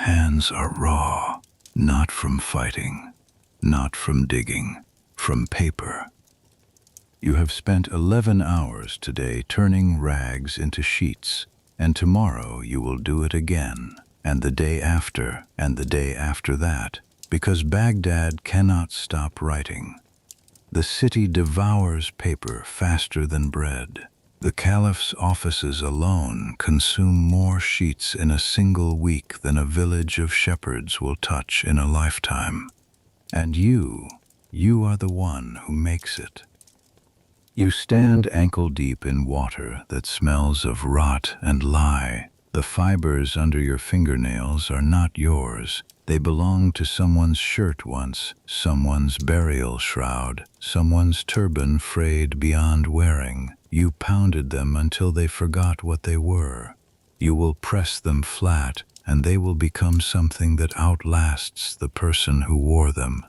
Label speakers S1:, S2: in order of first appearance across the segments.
S1: hands are raw, not from fighting, not from digging, from paper. You have spent 11 hours today turning rags into sheets, and tomorrow you will do it again, and the day after, and the day after that, because Baghdad cannot stop writing. The city devours paper faster than bread. The Caliph's offices alone consume more sheets in a single week than a village of shepherds will touch in a lifetime. And you are the one who makes it. You stand ankle-deep in water that smells of rot and lie. The fibers under your fingernails are not yours. They belonged to someone's shirt once, someone's burial shroud, someone's turban frayed beyond wearing. You pounded them until they forgot what they were. You will press them flat, and they will become something that outlasts the person who wore them.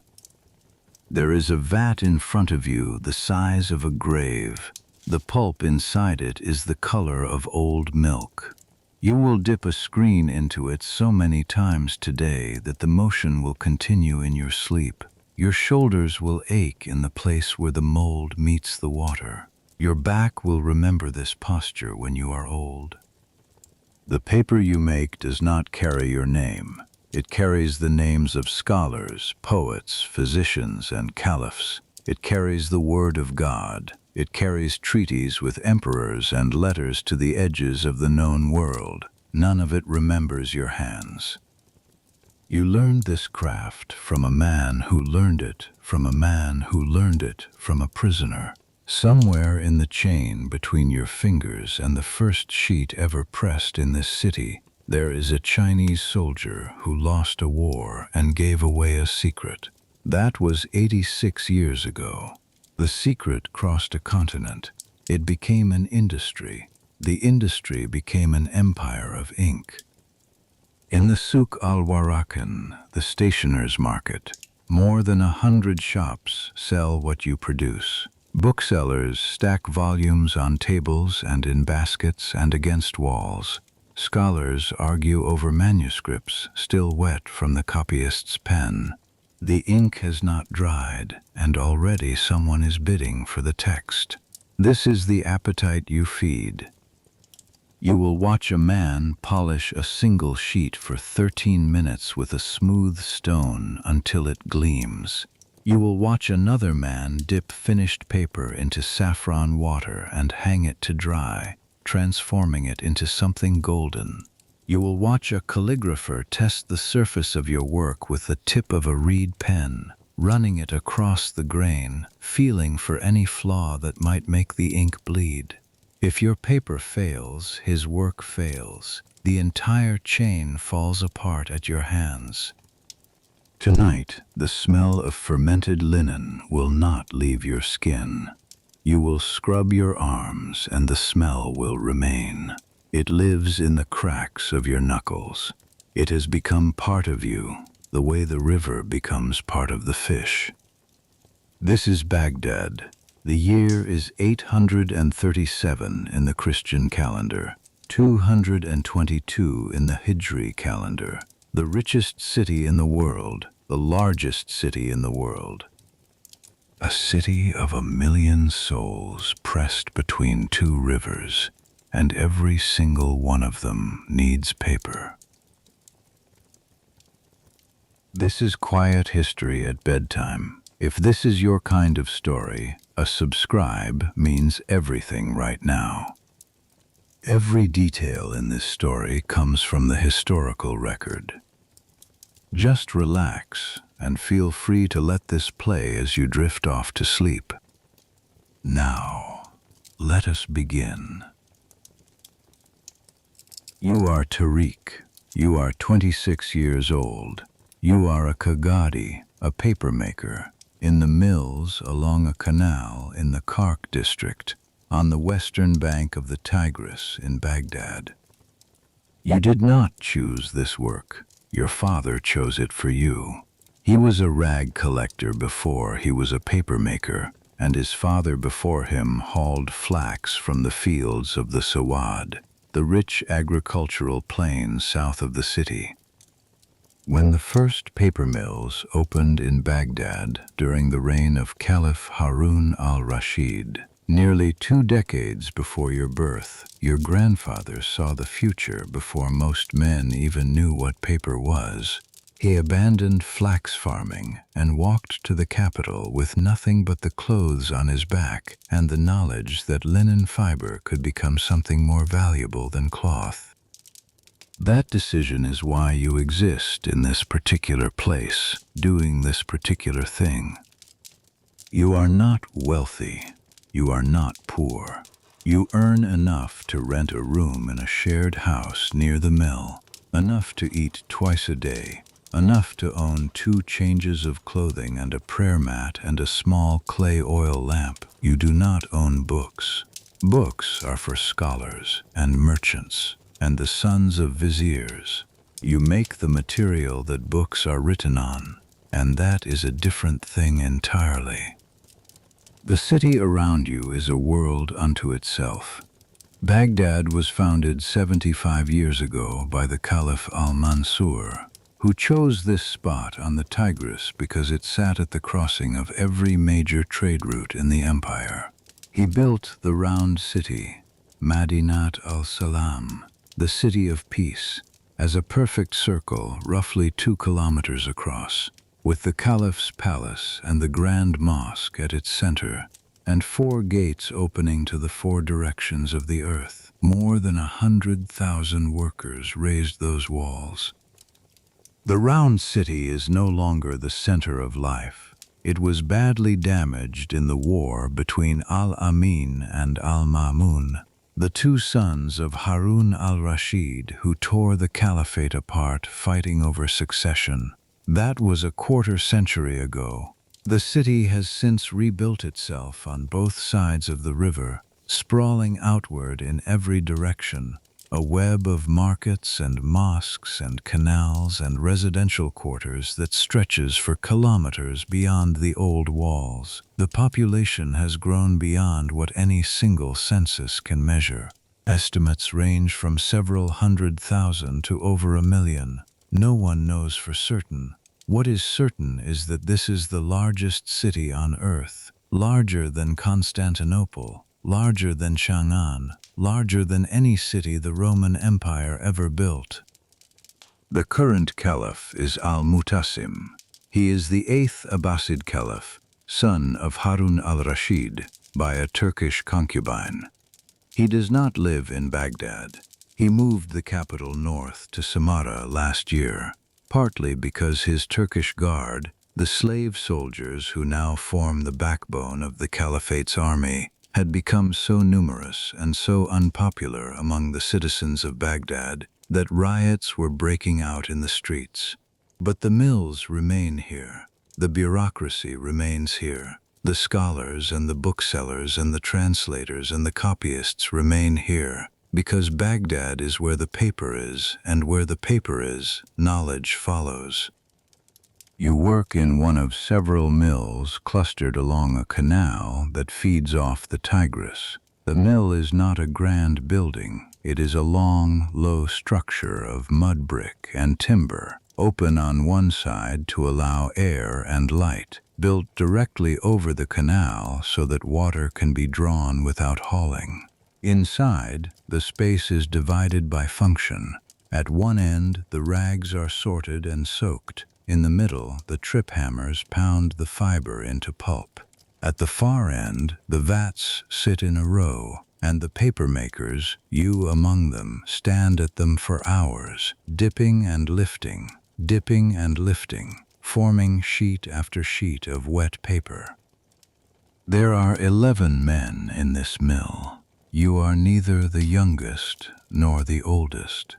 S1: There is a vat in front of you the size of a grave. The pulp inside it is the color of old milk. You will dip a screen into it so many times today that the motion will continue in your sleep. Your shoulders will ache in the place where the mold meets the water. Your back will remember this posture when you are old. The paper you make does not carry your name. It carries the names of scholars, poets, physicians, and caliphs. It carries the word of God. It carries treaties with emperors and letters to the edges of the known world. None of it remembers your hands. You learned this craft from a man who learned it, from a man who learned it from a prisoner. Somewhere in the chain between your fingers and the first sheet ever pressed in this city, there is a Chinese soldier who lost a war and gave away a secret. That was 86 years ago. The secret crossed a continent. It became an industry. The industry became an empire of ink. In the Souk al-Warakan, the stationer's market, more than 100 shops sell what you produce. Booksellers stack volumes on tables and in baskets and against walls. Scholars argue over manuscripts still wet from the copyist's pen. The ink has not dried, and already someone is bidding for the text. This is the appetite you feed. You will watch a man polish a single sheet for 13 minutes with a smooth stone until it gleams. You will watch another man dip finished paper into saffron water and hang it to dry, transforming it into something golden. You will watch a calligrapher test the surface of your work with the tip of a reed pen, running it across the grain, feeling for any flaw that might make the ink bleed. If your paper fails, his work fails. The entire chain falls apart at your hands. Tonight, the smell of fermented linen will not leave your skin. You will scrub your arms and the smell will remain. It lives in the cracks of your knuckles. It has become part of you, the way the river becomes part of the fish. This is Baghdad. The year is 837 in the Christian calendar, 222 in the Hijri calendar. The richest city in the world, the largest city in the world. A city of 1 million souls pressed between 2 rivers, and every single one of them needs paper. This is quiet history at bedtime. If this is your kind of story, a subscribe means everything right now. Every detail in this story comes from the historical record. Just relax and feel free to let this play as you drift off to sleep. Now, let us begin. You are Tariq. You are 26 years old. You are a Kagadi, a papermaker, in the mills along a canal in the Kark district, on the western bank of the Tigris in Baghdad. You did not choose this work. Your father chose it for you. He was a rag collector before he was a papermaker, and his father before him hauled flax from the fields of the Sawad, the rich agricultural plains south of the city. When the first paper mills opened in Baghdad during the reign of Caliph Harun al-Rashid, nearly 2 decades before your birth, your grandfather saw the future before most men even knew what paper was. He abandoned flax farming and walked to the capital with nothing but the clothes on his back and the knowledge that linen fiber could become something more valuable than cloth. That decision is why you exist in this particular place, doing this particular thing. You are not wealthy. You are not poor. You earn enough to rent a room in a shared house near the mill, enough to eat twice a day, enough to own 2 changes of clothing and a prayer mat and a small clay oil lamp. You do not own books. Books are for scholars and merchants and the sons of viziers. You make the material that books are written on, and that is a different thing entirely. The city around you is a world unto itself. Baghdad was founded 75 years ago by the Caliph al-Mansur, who chose this spot on the Tigris because it sat at the crossing of every major trade route in the empire. He built the round city, Madinat al-Salam, the city of peace, as a perfect circle roughly 2 kilometers across, with the Caliph's palace and the Grand Mosque at its center, and 4 gates opening to the 4 directions of the earth. More than 100,000 workers raised those walls. The round city is no longer the center of life. It was badly damaged in the war between Al-Amin and Al-Ma'mun, the 2 sons of Harun al-Rashid who tore the Caliphate apart fighting over succession. That was a quarter-century ago. The city has since rebuilt itself on both sides of the river, sprawling outward in every direction, a web of markets and mosques and canals and residential quarters that stretches for kilometers beyond the old walls. The population has grown beyond what any single census can measure. Estimates range from several 100,000 to over 1 million. No one knows for certain. What is certain is that this is the largest city on earth, larger than Constantinople, larger than Chang'an, larger than any city the Roman Empire ever built. The current caliph is al-Mutasim. He is the 8th Abbasid caliph, son of Harun al-Rashid, by a Turkish concubine. He does not live in Baghdad. He moved the capital north to Samarra last year, partly because his Turkish guard, the slave soldiers who now form the backbone of the Caliphate's army, had become so numerous and so unpopular among the citizens of Baghdad that riots were breaking out in the streets. But the mills remain here. The bureaucracy remains here. The scholars and the booksellers and the translators and the copyists remain here, because Baghdad is where the paper is, and where the paper is, knowledge follows. You work in one of several mills clustered along a canal that feeds off the Tigris. The mill is not a grand building. It is a long, low structure of mud brick and timber, open on one side to allow air and light, built directly over the canal so that water can be drawn without hauling. Inside, the space is divided by function. At one end, the rags are sorted and soaked. In the middle, the trip hammers pound the fiber into pulp. At the far end, the vats sit in a row, and the papermakers, you among them, stand at them for hours, dipping and lifting, forming sheet after sheet of wet paper. There are 11 men in this mill. You are neither the youngest nor the oldest.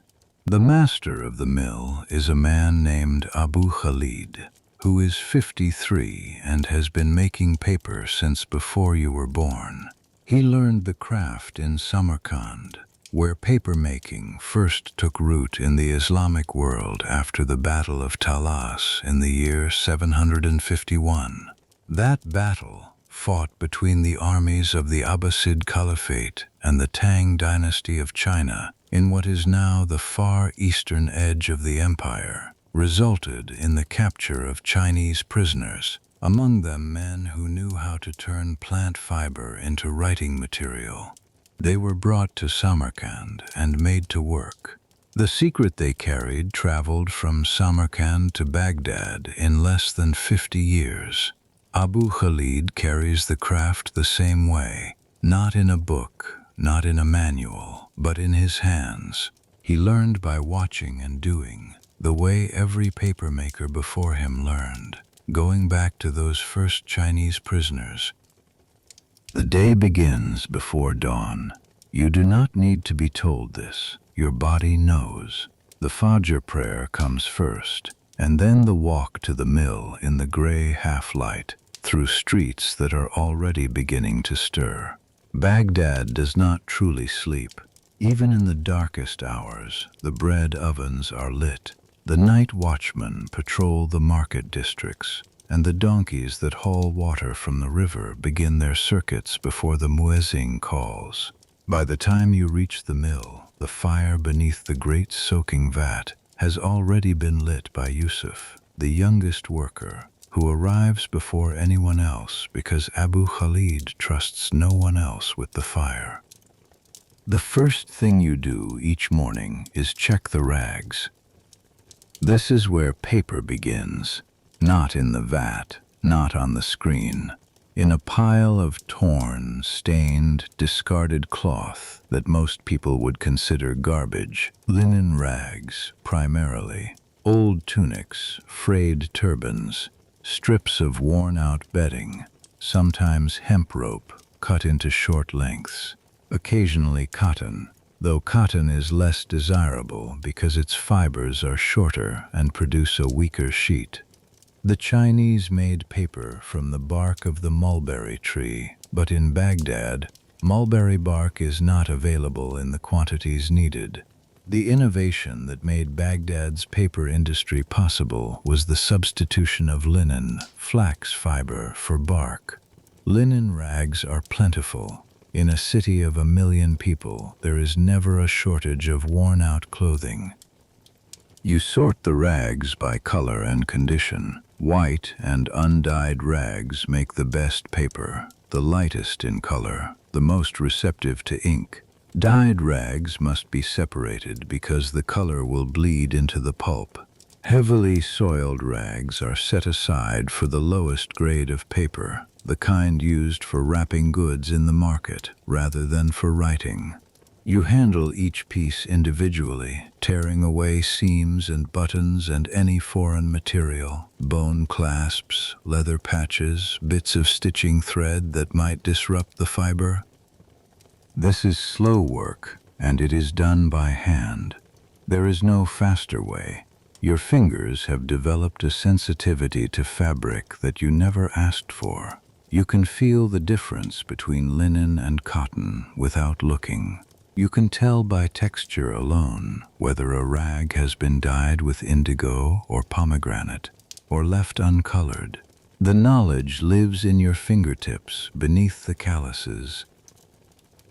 S1: The master of the mill is a man named Abu Khalid, who is 53 and has been making paper since before you were born. He learned the craft in Samarkand, where papermaking first took root in the Islamic world after the Battle of Talas in the year 751. That battle, fought between the armies of the Abbasid Caliphate and the Tang dynasty of China in what is now the far eastern edge of the empire, resulted in the capture of Chinese prisoners, among them men who knew how to turn plant fiber into writing material. They were brought to Samarkand and made to work. The secret they carried traveled from Samarkand to Baghdad in less than 50 years. Abu Khalid carries the craft the same way, not in a book, not in a manual, but in his hands. He learned by watching and doing, the way every papermaker before him learned, going back to those first Chinese prisoners. The day begins before dawn. You do not need to be told this. Your body knows. The Fajr prayer comes first, and then the walk to the mill in the gray half-light, through streets that are already beginning to stir. Baghdad does not truly sleep. Even in the darkest hours, the bread ovens are lit. The night watchmen patrol the market districts, and the donkeys that haul water from the river begin their circuits before the muezzin calls. By the time you reach the mill, the fire beneath the great soaking vat has already been lit by Yusuf, the youngest worker, who arrives before anyone else because Abu Khalid trusts no one else with the fire. The first thing you do each morning is check the rags. This is where paper begins. Not in the vat, not on the screen. In a pile of torn, stained, discarded cloth that most people would consider garbage. Linen rags, primarily. Old tunics, frayed turbans, strips of worn-out bedding, sometimes hemp rope cut into short lengths. Occasionally cotton, though cotton is less desirable because its fibers are shorter and produce a weaker sheet. The Chinese made paper from the bark of the mulberry tree, but in Baghdad, mulberry bark is not available in the quantities needed. The innovation that made Baghdad's paper industry possible was the substitution of linen, flax fiber, for bark. Linen rags are plentiful. In a city of 1 million people, there is never a shortage of worn-out clothing. You sort the rags by color and condition. White and undyed rags make the best paper, the lightest in color, the most receptive to ink. Dyed rags must be separated because the color will bleed into the pulp. Heavily soiled rags are set aside for the lowest grade of paper, the kind used for wrapping goods in the market rather than for writing. You handle each piece individually, tearing away seams and buttons and any foreign material, bone clasps, leather patches, bits of stitching thread that might disrupt the fiber. This is slow work, and it is done by hand. There is no faster way. Your fingers have developed a sensitivity to fabric that you never asked for. You can feel the difference between linen and cotton without looking. You can tell by texture alone whether a rag has been dyed with indigo or pomegranate, or left uncolored. The knowledge lives in your fingertips beneath the calluses.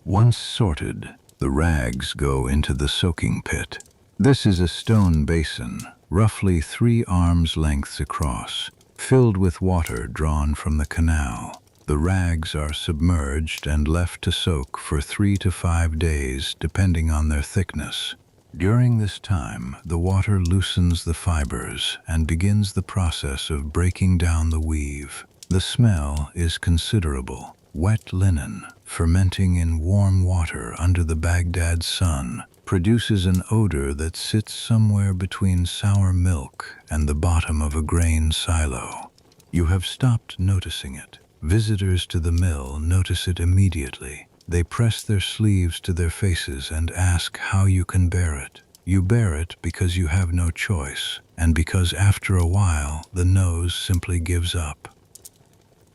S1: Once sorted, the rags go into the soaking pit. This is a stone basin, roughly 3 arms lengths across, filled with water drawn from the canal. The rags are submerged and left to soak for 3 to 5 days, depending on their thickness. During this time, the water loosens the fibers and begins the process of breaking down the weave. The smell is considerable. Wet linen, fermenting in warm water under the Baghdad sun, produces an odor that sits somewhere between sour milk and the bottom of a grain silo. You have stopped noticing it. Visitors to the mill notice it immediately. They press their sleeves to their faces and ask how you can bear it. You bear it because you have no choice, and because after a while the nose simply gives up.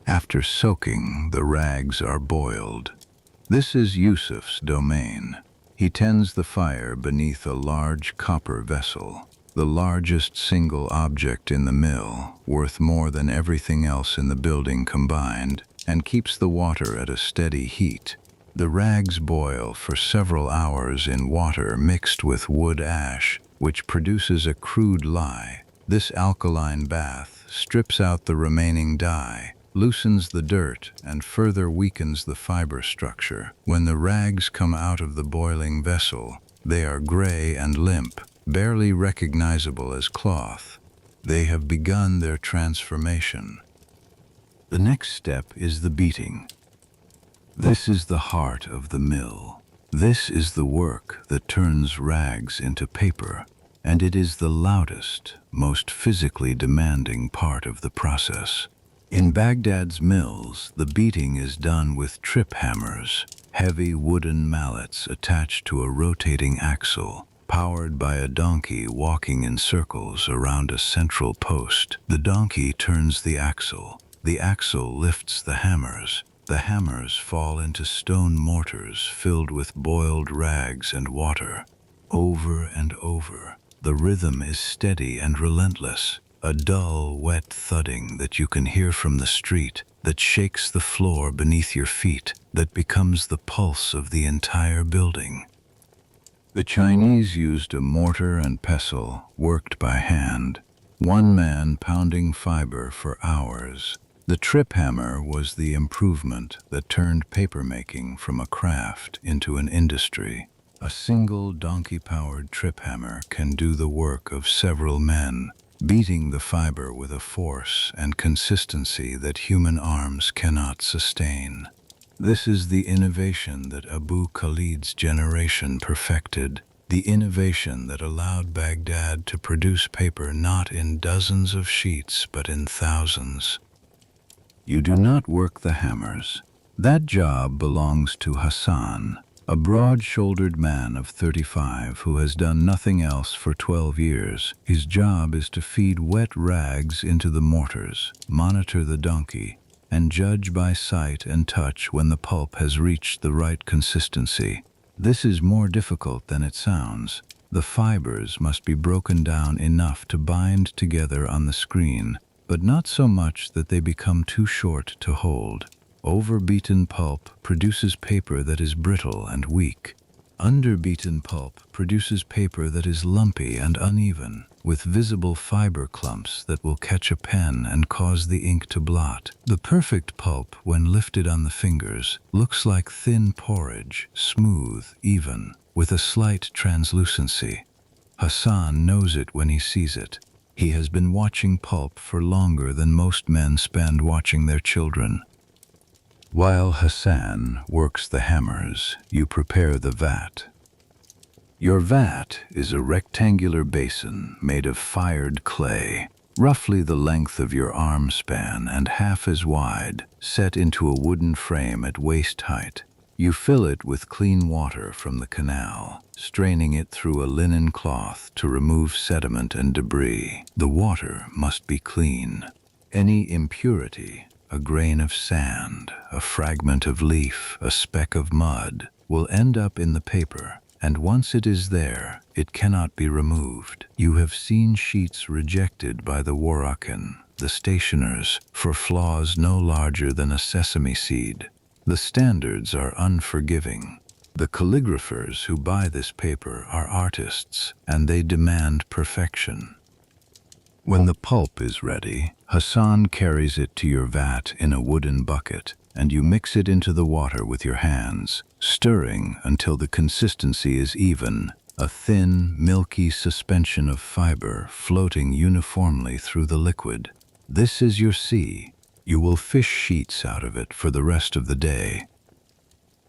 S1: After soaking, the rags are boiled. This is Yusuf's domain. He tends the fire beneath a large copper vessel, the largest single object in the mill, worth more than everything else in the building combined, and keeps the water at a steady heat. The rags boil for several hours in water mixed with wood ash, which produces a crude lye. This alkaline bath strips out the remaining dye, loosens the dirt, and further weakens the fiber structure. When the rags come out of the boiling vessel, they are gray and limp, barely recognizable as cloth. They have begun their transformation. The next step is the beating. This is the heart of the mill. This is the work that turns rags into paper, and it is the loudest, most physically demanding part of the process. In Baghdad's mills, the beating is done with trip hammers, heavy wooden mallets attached to a rotating axle, powered by a donkey walking in circles around a central post. The donkey turns the axle lifts the hammers. The hammers fall into stone mortars filled with boiled rags and water. Over and over, the rhythm is steady and relentless, a dull, wet thudding that you can hear from the street, that shakes the floor beneath your feet, that becomes the pulse of the entire building. The Chinese used a mortar and pestle, worked by hand, one man pounding fiber for hours. The trip hammer was the improvement that turned papermaking from a craft into an industry. A single donkey-powered trip hammer can do the work of several men, beating the fiber with a force and consistency that human arms cannot sustain. This is the innovation that Abu Khalid's generation perfected, the innovation that allowed Baghdad to produce paper not in dozens of sheets but in thousands. You do not work the hammers. That job belongs to Hassan, a broad-shouldered man of 35 who has done nothing else for 12 years. His job is to feed wet rags into the mortars, monitor the donkey, and judge by sight and touch when the pulp has reached the right consistency. This is more difficult than it sounds. The fibers must be broken down enough to bind together on the screen, but not so much that they become too short to hold. Overbeaten pulp produces paper that is brittle and weak. Underbeaten pulp produces paper that is lumpy and uneven, with visible fiber clumps that will catch a pen and cause the ink to blot. The perfect pulp, when lifted on the fingers, looks like thin porridge, smooth, even, with a slight translucency. Hassan knows it when he sees it. He has been watching pulp for longer than most men spend watching their children. While Hassan works the hammers, you prepare the vat. Your vat is a rectangular basin made of fired clay, roughly the length of your arm span and half as wide, set into a wooden frame at waist height. You fill it with clean water from the canal, straining it through a linen cloth to remove sediment and debris. The water must be clean. Any impurity, a grain of sand, a fragment of leaf, a speck of mud, will end up in the paper, and once it is there, it cannot be removed. You have seen sheets rejected by the Warakin, the stationers, for flaws no larger than a sesame seed. The standards are unforgiving. The calligraphers who buy this paper are artists, and they demand perfection. When the pulp is ready, Hassan carries it to your vat in a wooden bucket, and you mix it into the water with your hands, stirring until the consistency is even, a thin, milky suspension of fiber floating uniformly through the liquid. This is your sea. You will fish sheets out of it for the rest of the day.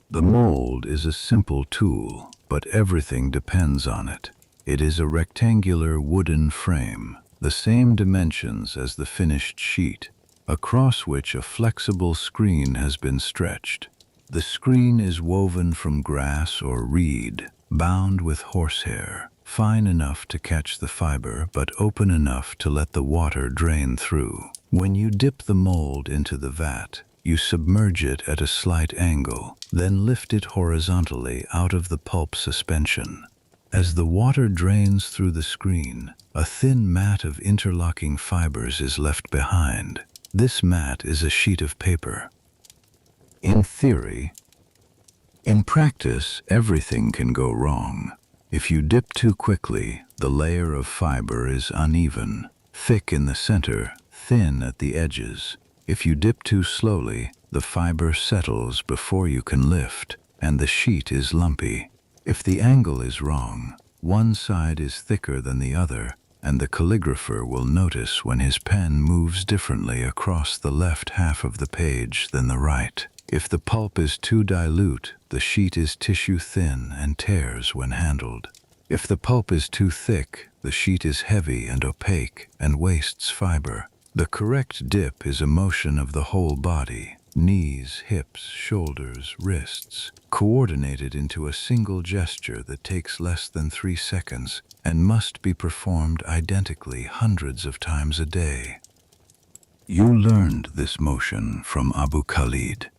S1: The mold is a simple tool, but everything depends on it. It is a rectangular wooden frame, the same dimensions as the finished sheet, across which a flexible screen has been stretched. The screen is woven from grass or reed, bound with horsehair, fine enough to catch the fiber but open enough to let the water drain through. When you dip the mold into the vat, you submerge it at a slight angle, then lift it horizontally out of the pulp suspension. As the water drains through the screen, a thin mat of interlocking fibers is left behind. This mat is a sheet of paper. In theory, in practice, everything can go wrong. If you dip too quickly, the layer of fiber is uneven. thick in the center, thin at the edges. If you dip too slowly, the fiber settles before you can lift, and the sheet is lumpy. If the angle is wrong, one side is thicker than the other, and the calligrapher will notice when his pen moves differently across the left half of the page than the right. If the pulp is too dilute, the sheet is tissue thin and tears when handled. If the pulp is too thick, the sheet is heavy and opaque and wastes fiber. The correct dip is a motion of the whole body, knees, hips, shoulders, wrists, coordinated into a single gesture that takes less than 3 seconds and must be performed identically hundreds of times a day. You learned this motion from Abu Khalid.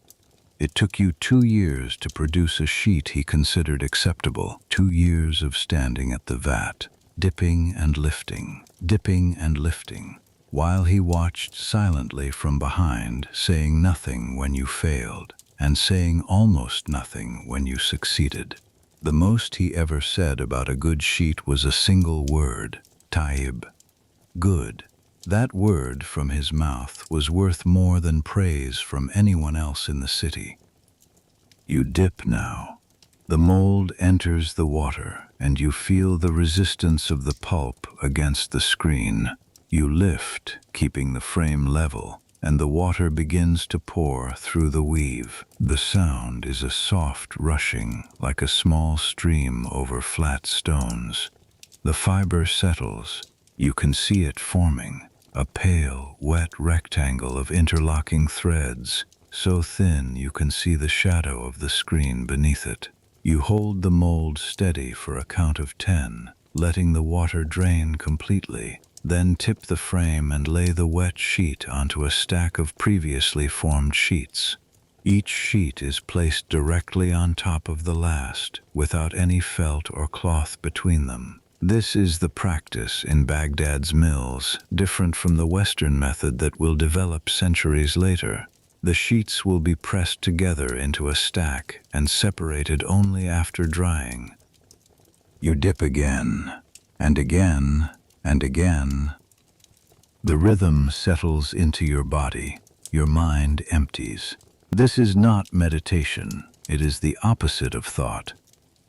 S1: It took you 2 years to produce a sheet he considered acceptable. 2 years of standing at the vat, dipping and lifting, while he watched silently from behind, saying nothing when you failed, and saying almost nothing when you succeeded. The most he ever said about a good sheet was a single word, taib, good. That word from his mouth was worth more than praise from anyone else in the city. You dip now. The mold enters the water, and you feel the resistance of the pulp against the screen. You lift, keeping the frame level, and the water begins to pour through the weave. The sound is a soft rushing, like a small stream over flat stones. The fiber settles. You can see it forming, a pale, wet rectangle of interlocking threads, so thin you can see the shadow of the screen beneath it. You hold the mold steady for a count of 10, letting the water drain completely. Then tip the frame and lay the wet sheet onto a stack of previously formed sheets. Each sheet is placed directly on top of the last, without any felt or cloth between them. This is the practice in Baghdad's mills, different from the Western method that will develop centuries later. The sheets will be pressed together into a stack and separated only after drying. You dip again, and again, and again. The rhythm settles into your body. Your mind empties. This is not meditation. It is the opposite of thought.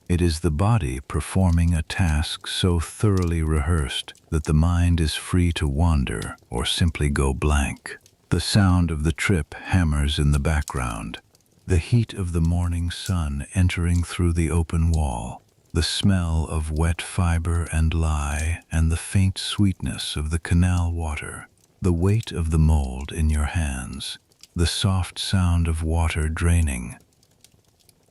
S1: It is the body performing a task so thoroughly rehearsed that the mind is free to wander or simply go blank. The sound of the trip hammers in the background. The heat of the morning sun entering through the open wall. The smell of wet fiber and lye, and the faint sweetness of the canal water. The weight of the mold in your hands. The soft sound of water draining.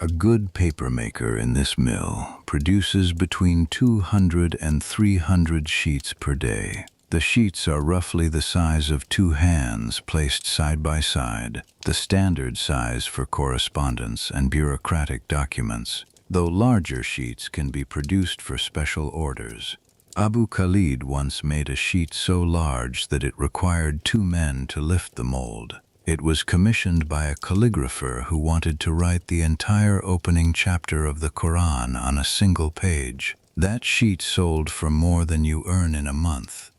S1: A good papermaker in this mill produces between 200 and 300 sheets per day. The sheets are roughly the size of 2 hands placed side by side, the standard size for correspondence and bureaucratic documents, though larger sheets can be produced for special orders. Abu Khalid once made a sheet so large that it required 2 men to lift the mold. It was commissioned by a calligrapher who wanted to write the entire opening chapter of the Quran on a single page. That sheet sold for more than you earn in a month.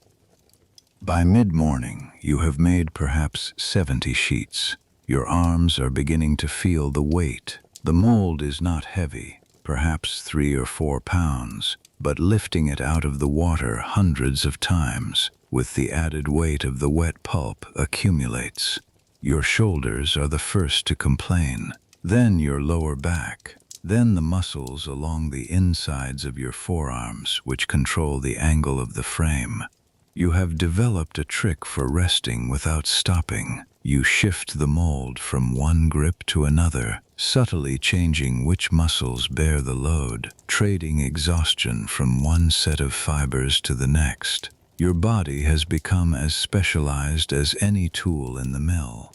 S1: By mid-morning, you have made perhaps 70 sheets. Your arms are beginning to feel the weight. The mold is not heavy, perhaps 3 or 4 pounds, but lifting it out of the water hundreds of times, with the added weight of the wet pulp, accumulates. Your shoulders are the first to complain, then your lower back, then the muscles along the insides of your forearms, which control the angle of the frame. You have developed a trick for resting without stopping. You shift the mold from one grip to another, subtly changing which muscles bear the load, trading exhaustion from one set of fibers to the next. Your body has become as specialized as any tool in the mill.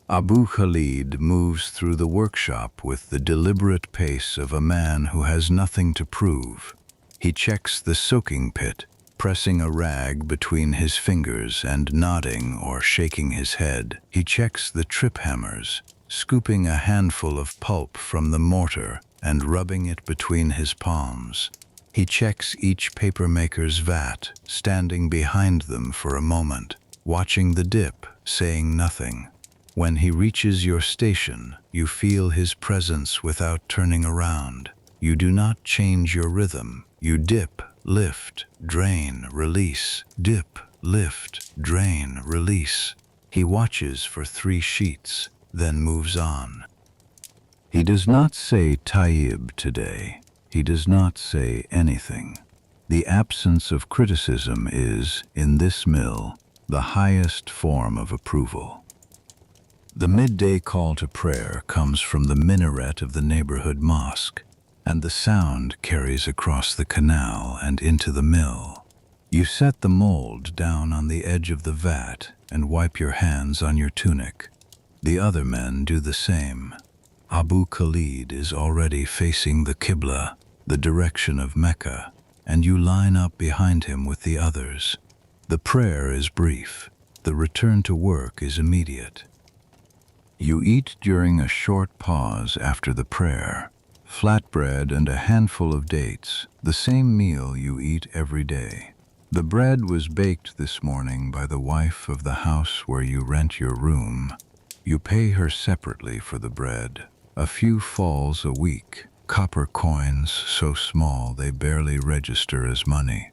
S1: Abu Khalid moves through the workshop with the deliberate pace of a man who has nothing to prove. He checks the soaking pit, pressing a rag between his fingers and nodding or shaking his head. He checks the trip hammers, scooping a handful of pulp from the mortar and rubbing it between his palms. He checks each papermaker's vat, standing behind them for a moment, watching the dip, saying nothing. When he reaches your station, you feel his presence without turning around. You do not change your rhythm. You dip, lift, drain, release, dip, lift, drain, release. He watches for 3 sheets, then moves on. He does not say Tayyib today. He does not say anything. The absence of criticism is, in this mill, the highest form of approval. The midday call to prayer comes from the minaret of the neighborhood mosque, and the sound carries across the canal and into the mill. You set the mold down on the edge of the vat and wipe your hands on your tunic. The other men do the same. Abu Khalid is already facing the Qibla, the direction of Mecca, and you line up behind him with the others. The prayer is brief. The return to work is immediate. You eat during a short pause after the prayer. Flatbread and a handful of dates, the same meal you eat every day. The bread was baked this morning by the wife of the house where you rent your room. You pay her separately for the bread. A few falls a week, copper coins so small they barely register as money.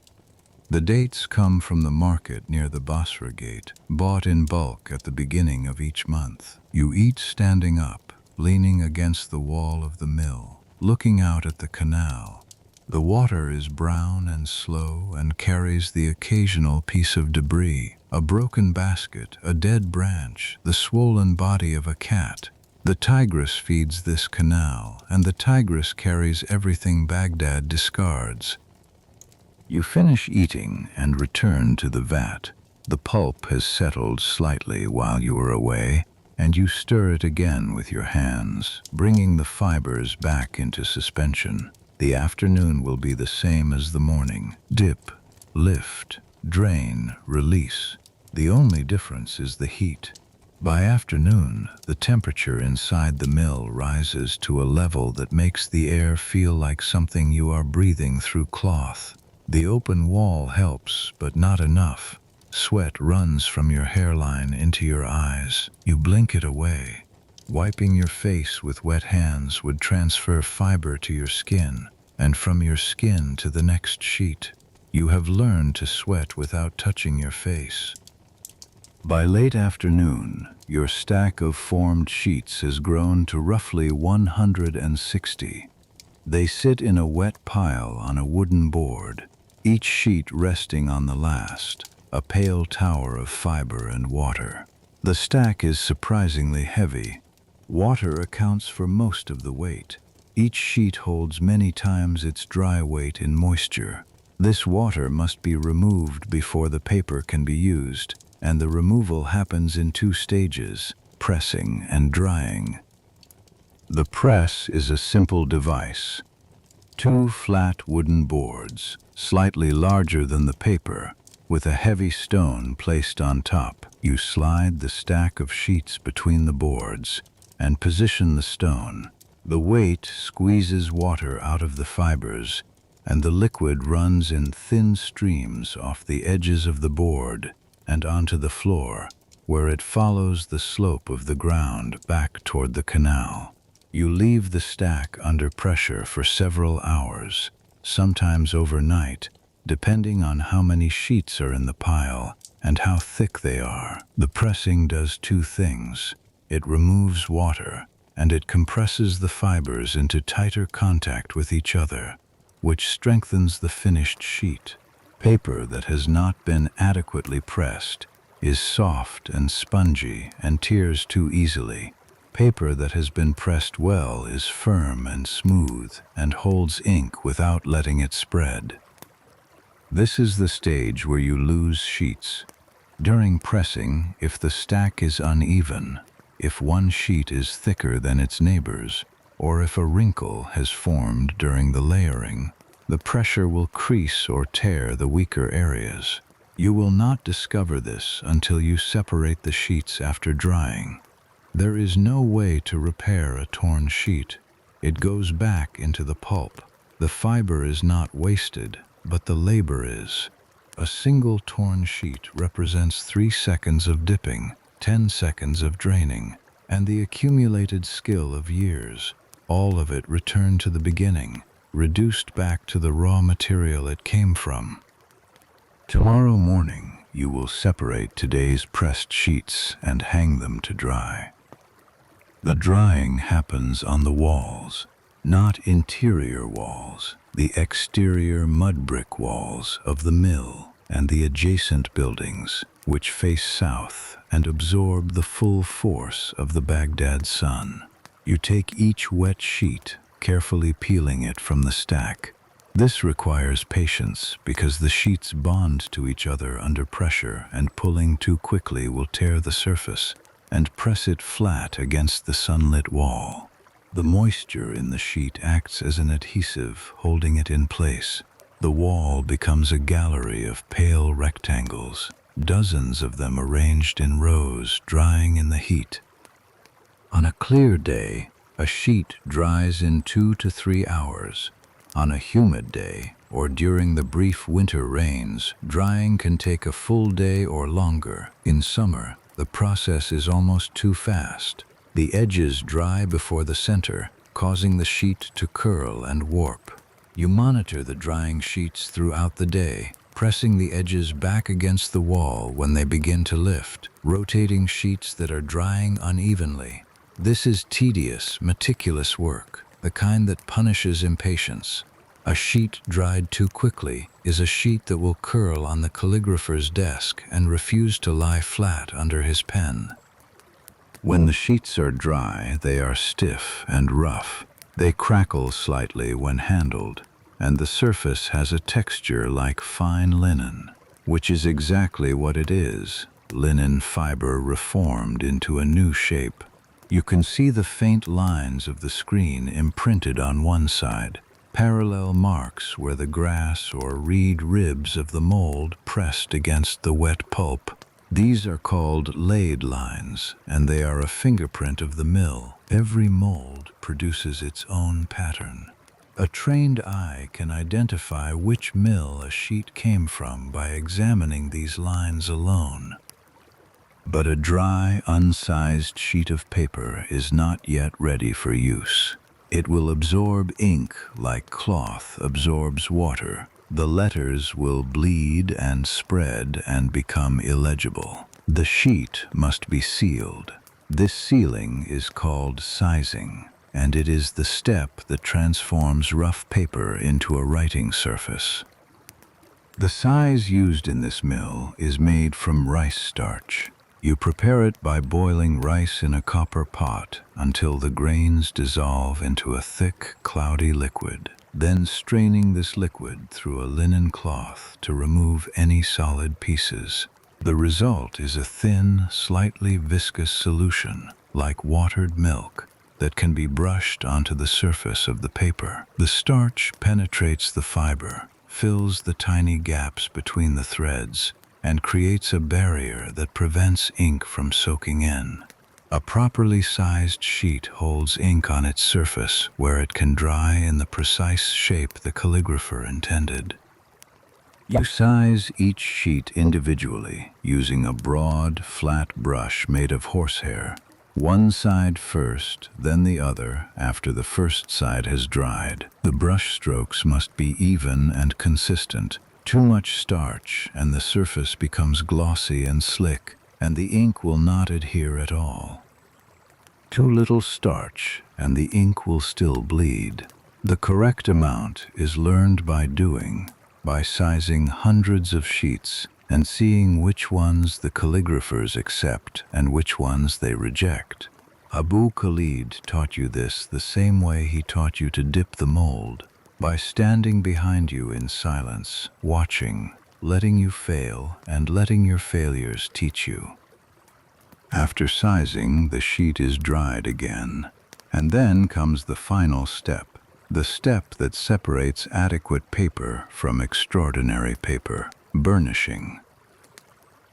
S1: The dates come from the market near the Basra gate, bought in bulk at the beginning of each month. You eat standing up, leaning against the wall of the mill, looking out at the canal. The water is brown and slow and carries the occasional piece of debris, a broken basket, a dead branch, the swollen body of a cat. The Tigris feeds this canal, and the Tigris carries everything Baghdad discards. You finish eating and return to the vat. The pulp has settled slightly while you are away, and you stir it again with your hands, bringing the fibers back into suspension. The afternoon will be the same as the morning. Dip, lift, drain, release. The only difference is the heat. By afternoon, the temperature inside the mill rises to a level that makes the air feel like something you are breathing through cloth. The open wall helps, but not enough. Sweat runs from your hairline into your eyes. You blink it away. Wiping your face with wet hands would transfer fiber to your skin, and from your skin to the next sheet. You have learned to sweat without touching your face. By late afternoon, your stack of formed sheets has grown to roughly 160. They sit in a wet pile on a wooden board, each sheet resting on the last, a pale tower of fiber and water. The stack is surprisingly heavy. Water accounts for most of the weight. Each sheet holds many times its dry weight in moisture. This water must be removed before the paper can be used, and the removal happens in 2 stages, pressing and drying. The press is a simple device. 2 flat wooden boards, slightly larger than the paper, with a heavy stone placed on top. You slide the stack of sheets between the boards and position the stone. The weight squeezes water out of the fibers, and the liquid runs in thin streams off the edges of the board and onto the floor, where it follows the slope of the ground back toward the canal. You leave the stack under pressure for several hours, sometimes overnight, depending on how many sheets are in the pile and how thick they are. The pressing does 2 things. It removes water, and it compresses the fibers into tighter contact with each other, which strengthens the finished sheet. Paper that has not been adequately pressed is soft and spongy and tears too easily. Paper that has been pressed well is firm and smooth and holds ink without letting it spread. This is the stage where you lose sheets. During pressing, if the stack is uneven, if one sheet is thicker than its neighbors, or if a wrinkle has formed during the layering, the pressure will crease or tear the weaker areas. You will not discover this until you separate the sheets after drying. There is no way to repair a torn sheet. It goes back into the pulp. The fiber is not wasted, but the labor is. A single torn sheet represents 3 seconds of dipping, 10 seconds of draining, and the accumulated skill of years, all of it returned to the beginning, reduced back to the raw material it came from. Tomorrow morning, you will separate today's pressed sheets and hang them to dry. The drying happens on the walls, not interior walls, the exterior mud brick walls of the mill and the adjacent buildings, which face south and absorb the full force of the Baghdad sun. You take each wet sheet, carefully peeling it from the stack. This requires patience because the sheets bond to each other under pressure, and pulling too quickly will tear the surface and press it flat against the sunlit wall. The moisture in the sheet acts as an adhesive, holding it in place. The wall becomes a gallery of pale rectangles, dozens of them arranged in rows, drying in the heat. On a clear day, a sheet dries in 2 to 3 hours. On a humid day, or during the brief winter rains, drying can take a full day or longer. In summer, the process is almost too fast. The edges dry before the center, causing the sheet to curl and warp. You monitor the drying sheets throughout the day, pressing the edges back against the wall when they begin to lift, rotating sheets that are drying unevenly. This is tedious, meticulous work, the kind that punishes impatience. A sheet dried too quickly is a sheet that will curl on the calligrapher's desk and refuse to lie flat under his pen. When the sheets are dry, they are stiff and rough. They crackle slightly when handled, and the surface has a texture like fine linen, which is exactly what it is, linen fiber reformed into a new shape. You can see the faint lines of the screen imprinted on one side, parallel marks where the grass or reed ribs of the mold pressed against the wet pulp. These are called laid lines, and they are a fingerprint of the mill. Every mold produces its own pattern. A trained eye can identify which mill a sheet came from by examining these lines alone. But a dry, unsized sheet of paper is not yet ready for use. It will absorb ink like cloth absorbs water. The letters will bleed and spread and become illegible. The sheet must be sealed. This sealing is called sizing, and it is the step that transforms rough paper into a writing surface. The size used in this mill is made from rice starch. You prepare it by boiling rice in a copper pot until the grains dissolve into a thick, cloudy liquid, then straining this liquid through a linen cloth to remove any solid pieces. The result is a thin, slightly viscous solution, like watered milk, that can be brushed onto the surface of the paper. The starch penetrates the fiber, fills the tiny gaps between the threads, and creates a barrier that prevents ink from soaking in. A properly sized sheet holds ink on its surface where it can dry in the precise shape the calligrapher intended. You size each sheet individually using a broad, flat brush made of horsehair. One side first, then the other after the first side has dried. The brush strokes must be even and consistent. Too much starch and the surface becomes glossy and slick, and the ink will not adhere at all. Too little starch and the ink will still bleed. The correct amount is learned by doing, by sizing hundreds of sheets and seeing which ones the calligraphers accept and which ones they reject. Abu Khalid taught you this the same way he taught you to dip the mold, by standing behind you in silence, watching, letting you fail, and letting your failures teach you. After sizing, the sheet is dried again, and then comes the final step, the step that separates adequate paper from extraordinary paper, burnishing.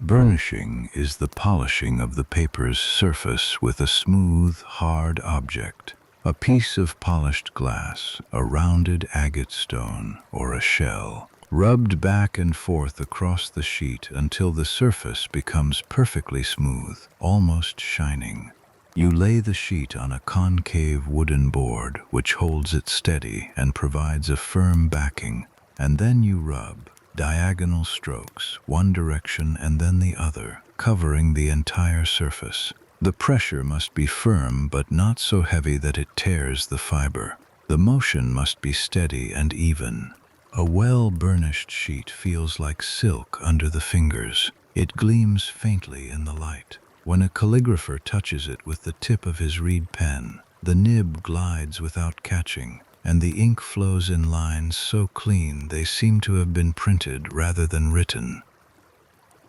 S1: Burnishing is the polishing of the paper's surface with a smooth, hard object, A piece of polished glass, a rounded agate stone, or a shell, rubbed back and forth across the sheet until the surface becomes perfectly smooth, almost shining. You lay the sheet on a concave wooden board which holds it steady and provides a firm backing, and then you rub, diagonal strokes, one direction and then the other, covering the entire surface. The pressure must be firm but not so heavy that it tears the fiber. The motion must be steady and even. A well-burnished sheet feels like silk under the fingers. It gleams faintly in the light. When a calligrapher touches it with the tip of his reed pen, the nib glides without catching, and the ink flows in lines so clean they seem to have been printed rather than written.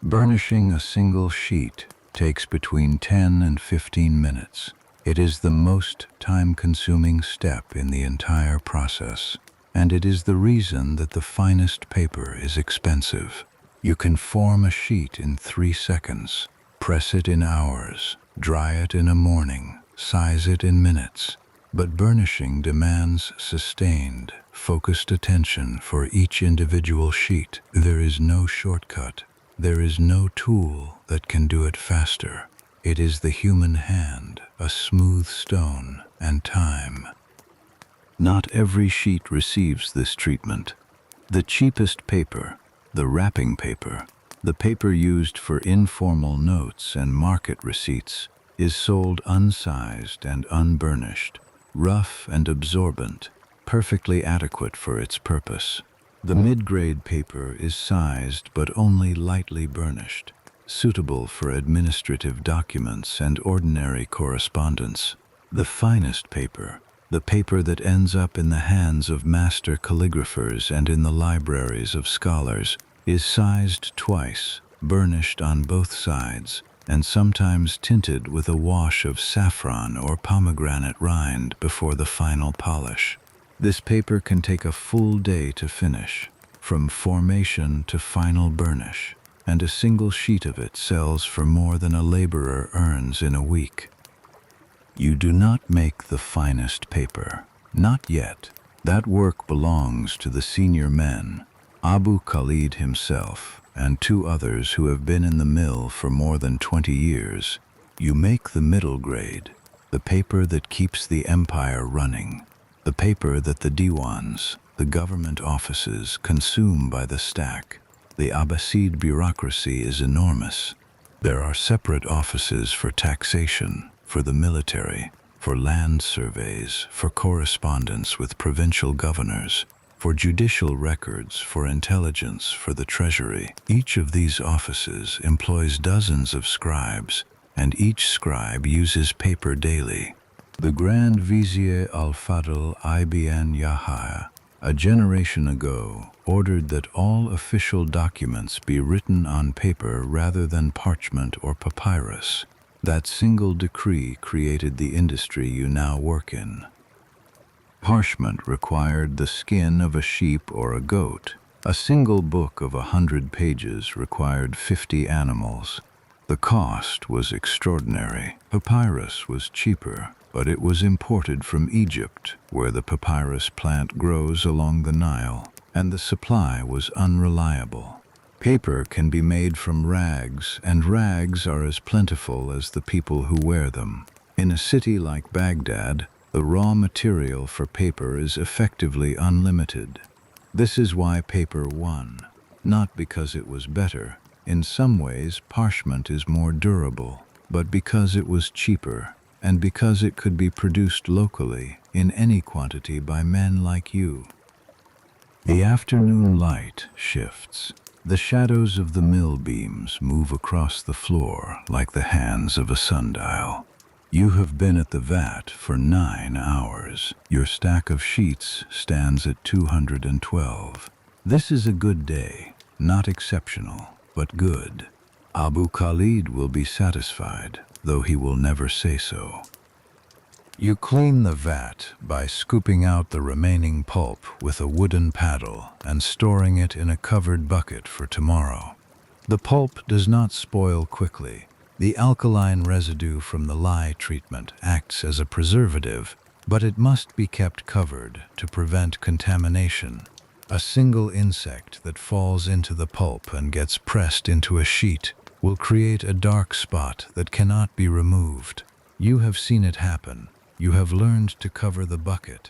S1: Burnishing a single sheet takes between 10 and 15 minutes. It is the most time-consuming step in the entire process, and it is the reason that the finest paper is expensive. You can form a sheet in 3 seconds, press it in hours, dry it in a morning, size it in minutes. But burnishing demands sustained, focused attention for each individual sheet. There is no shortcut. There is no tool that can do it faster. It is the human hand, a smooth stone, and time. Not every sheet receives this treatment. The cheapest paper, the wrapping paper, the paper used for informal notes and market receipts, is sold unsized and unburnished, rough and absorbent, perfectly adequate for its purpose. The mid-grade paper is sized but only lightly burnished, suitable for administrative documents and ordinary correspondence. The finest paper, the paper that ends up in the hands of master calligraphers and in the libraries of scholars, is sized twice, burnished on both sides, and sometimes tinted with a wash of saffron or pomegranate rind before the final polish. This paper can take a full day to finish, from formation to final burnish, and a single sheet of it sells for more than a laborer earns in a week. You do not make the finest paper. Not yet. That work belongs to the senior men, Abu Khalid himself, and 2 others who have been in the mill for more than 20 years. You make the middle grade, the paper that keeps the empire running, the paper that the diwans, the government offices, consume by the stack. The Abbasid bureaucracy is enormous. There are separate offices for taxation, for the military, for land surveys, for correspondence with provincial governors, for judicial records, for intelligence, for the treasury. Each of these offices employs dozens of scribes, and each scribe uses paper daily. The Grand Vizier Al-Fadl ibn Yahya, a generation ago, ordered that all official documents be written on paper rather than parchment or papyrus. That single decree created the industry you now work in. Parchment required the skin of a sheep or a goat. A single book of 100 pages required 50 animals. The cost was extraordinary. Papyrus was cheaper, but it was imported from Egypt, where the papyrus plant grows along the Nile, and the supply was unreliable. Paper can be made from rags, and rags are as plentiful as the people who wear them. In a city like Baghdad, the raw material for paper is effectively unlimited. This is why paper won, not because it was better. In some ways, parchment is more durable, but because it was cheaper, and because it could be produced locally, in any quantity by men like you. The afternoon light shifts. The shadows of the mill beams move across the floor like the hands of a sundial. You have been at the vat for 9 hours. Your stack of sheets stands at 212. This is a good day, not exceptional, but good. Abu Khalid will be satisfied, though he will never say so. You clean the vat by scooping out the remaining pulp with a wooden paddle and storing it in a covered bucket for tomorrow. The pulp does not spoil quickly. The alkaline residue from the lye treatment acts as a preservative, but it must be kept covered to prevent contamination. A single insect that falls into the pulp and gets pressed into a sheet will create a dark spot that cannot be removed. You have seen it happen. You have learned to cover the bucket.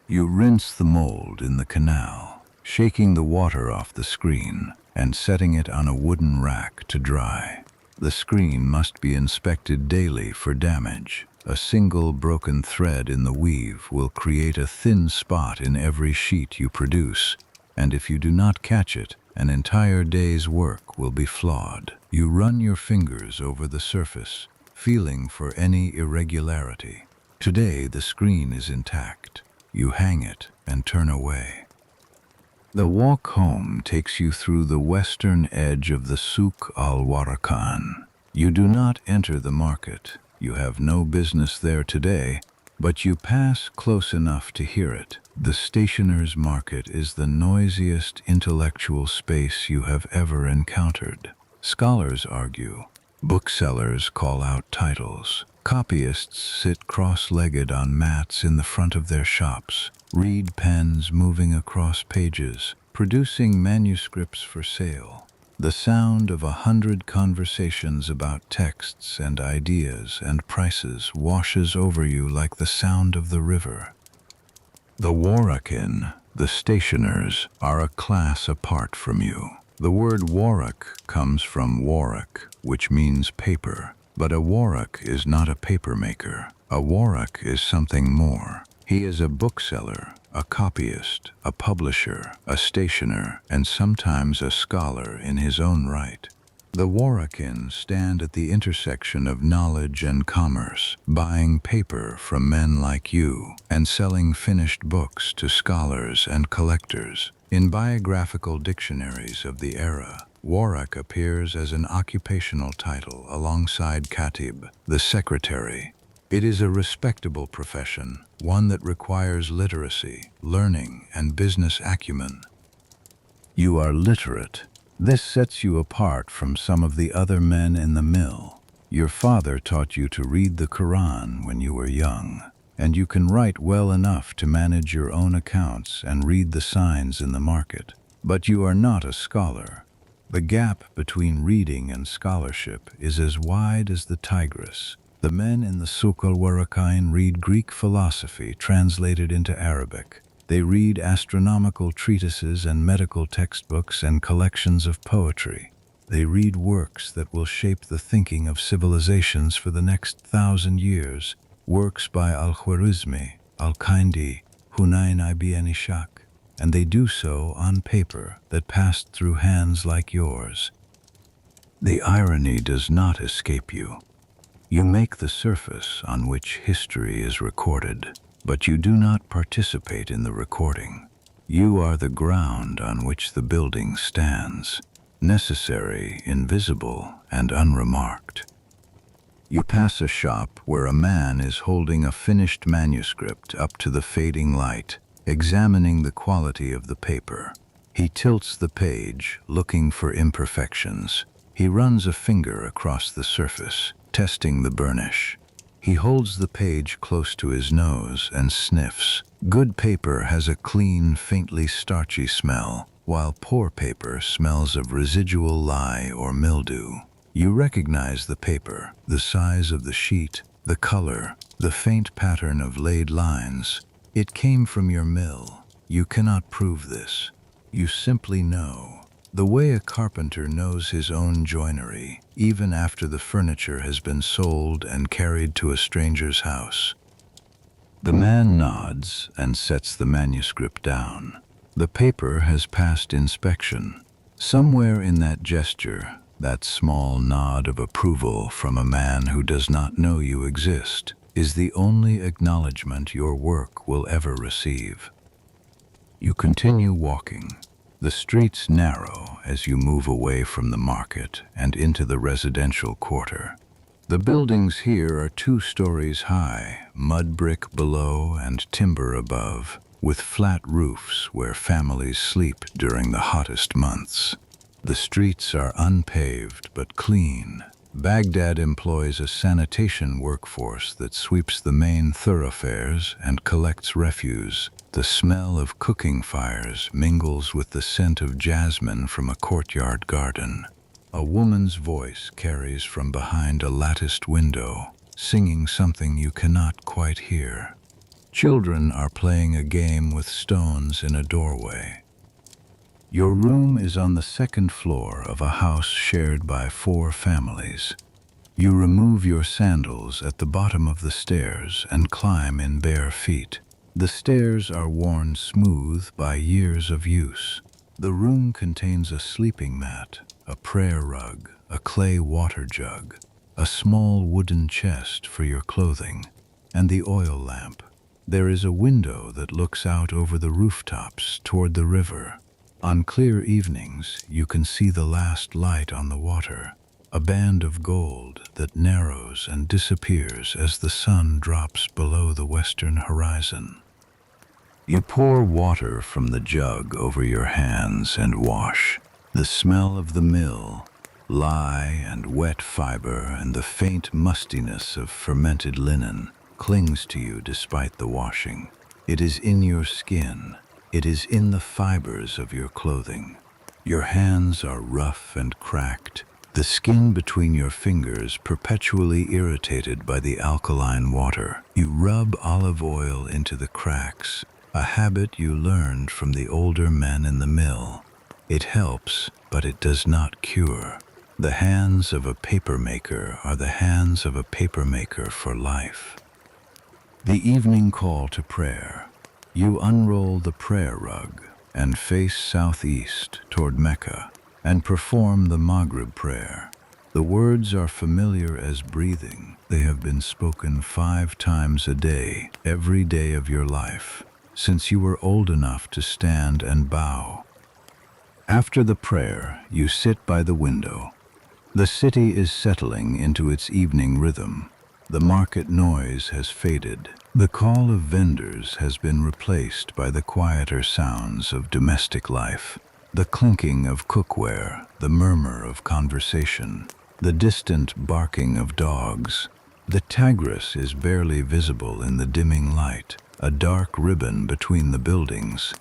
S1: You rinse the mold in the canal, shaking the water off the screen and setting it on a wooden rack to dry. The screen must be inspected daily for damage. A single broken thread in the weave will create a thin spot in every sheet you produce, and if you do not catch it, an entire day's work will be flawed. You run your fingers over the surface, feeling for any irregularity. Today the screen is intact. You hang it and turn away. The walk home takes you through the western edge of the Souk al-Warakan. You do not enter the market. You have no business there today, but you pass close enough to hear it. The stationer's market is the noisiest intellectual space you have ever encountered. Scholars argue. Booksellers call out titles. Copyists sit cross-legged on mats in the front of their shops, reed pens moving across pages, producing manuscripts for sale. The sound of 100 conversations about texts and ideas and prices washes over you like the sound of the river. The Warakin, the stationers, are a class apart from you. The word warak comes from warak, which means paper. But a warak is not a papermaker. A warak is something more. He is a bookseller, a copyist, a publisher, a stationer, and sometimes a scholar in his own right. The Warakin stand at the intersection of knowledge and commerce, buying paper from men like you and selling finished books to scholars and collectors. In biographical dictionaries of the era, Warak appears as an occupational title alongside Katib, the secretary. It is a respectable profession, one that requires literacy, learning, and business acumen. You are literate. This sets you apart from some of the other men in the mill. Your father taught you to read the Quran when you were young, and you can write well enough to manage your own accounts and read the signs in the market. But you are not a scholar. The gap between reading and scholarship is as wide as the Tigris. The men in the Souk al-Warakain read Greek philosophy translated into Arabic. They read astronomical treatises and medical textbooks and collections of poetry. They read works that will shape the thinking of civilizations for the next 1,000 years. Works by Al-Khwarizmi, Al-Kindi, Hunayn ibn Ishaq. And they do so on paper that passed through hands like yours. The irony does not escape you. You make the surface on which history is recorded, but you do not participate in the recording. You are the ground on which the building stands, necessary, invisible, and unremarked. You pass a shop where a man is holding a finished manuscript up to the fading light, examining the quality of the paper. He tilts the page, looking for imperfections. He runs a finger across the surface, testing the burnish. He holds the page close to his nose and sniffs. Good paper has a clean, faintly starchy smell, while poor paper smells of residual lye or mildew. You recognize the paper, the size of the sheet, the color, the faint pattern of laid lines. It came from your mill. You cannot prove this. You simply know. The way a carpenter knows his own joinery, even after the furniture has been sold and carried to a stranger's house. The man nods and sets the manuscript down. The paper has passed inspection. Somewhere in that gesture, that small nod of approval from a man who does not know you exist, is the only acknowledgement your work will ever receive. You continue walking. The streets narrow as you move away from the market and into the residential quarter. The buildings here are 2 stories high, mud brick below and timber above, with flat roofs where families sleep during the hottest months. The streets are unpaved but clean. Baghdad employs a sanitation workforce that sweeps the main thoroughfares and collects refuse. The smell of cooking fires mingles with the scent of jasmine from a courtyard garden. A woman's voice carries from behind a latticed window, singing something you cannot quite hear. Children are playing a game with stones in a doorway. Your room is on the second floor of a house shared by 4 families. You remove your sandals at the bottom of the stairs and climb in bare feet. The stairs are worn smooth by years of use. The room contains a sleeping mat, a prayer rug, a clay water jug, a small wooden chest for your clothing, and the oil lamp. There is a window that looks out over the rooftops toward the river. On clear evenings, you can see the last light on the water, a band of gold that narrows and disappears as the sun drops below the western horizon. You pour water from the jug over your hands and wash. The smell of the mill, lye and wet fiber, and the faint mustiness of fermented linen clings to you despite the washing. It is in your skin. It is in the fibers of your clothing. Your hands are rough and cracked, the skin between your fingers perpetually irritated by the alkaline water. You rub olive oil into the cracks, a habit you learned from the older men in the mill. It helps, but it does not cure. The hands of a papermaker are the hands of a papermaker for life. The evening call to prayer. You unroll the prayer rug and face southeast toward Mecca and perform the Maghrib prayer. The words are familiar as breathing. They have been spoken 5 times a day, every day of your life, since you were old enough to stand and bow. After the prayer, you sit by the window. The city is settling into its evening rhythm. The market noise has faded. The call of vendors has been replaced by the quieter sounds of domestic life. The clinking of cookware, the murmur of conversation, the distant barking of dogs. The Tigris is barely visible in the dimming light, a dark ribbon between the buildings.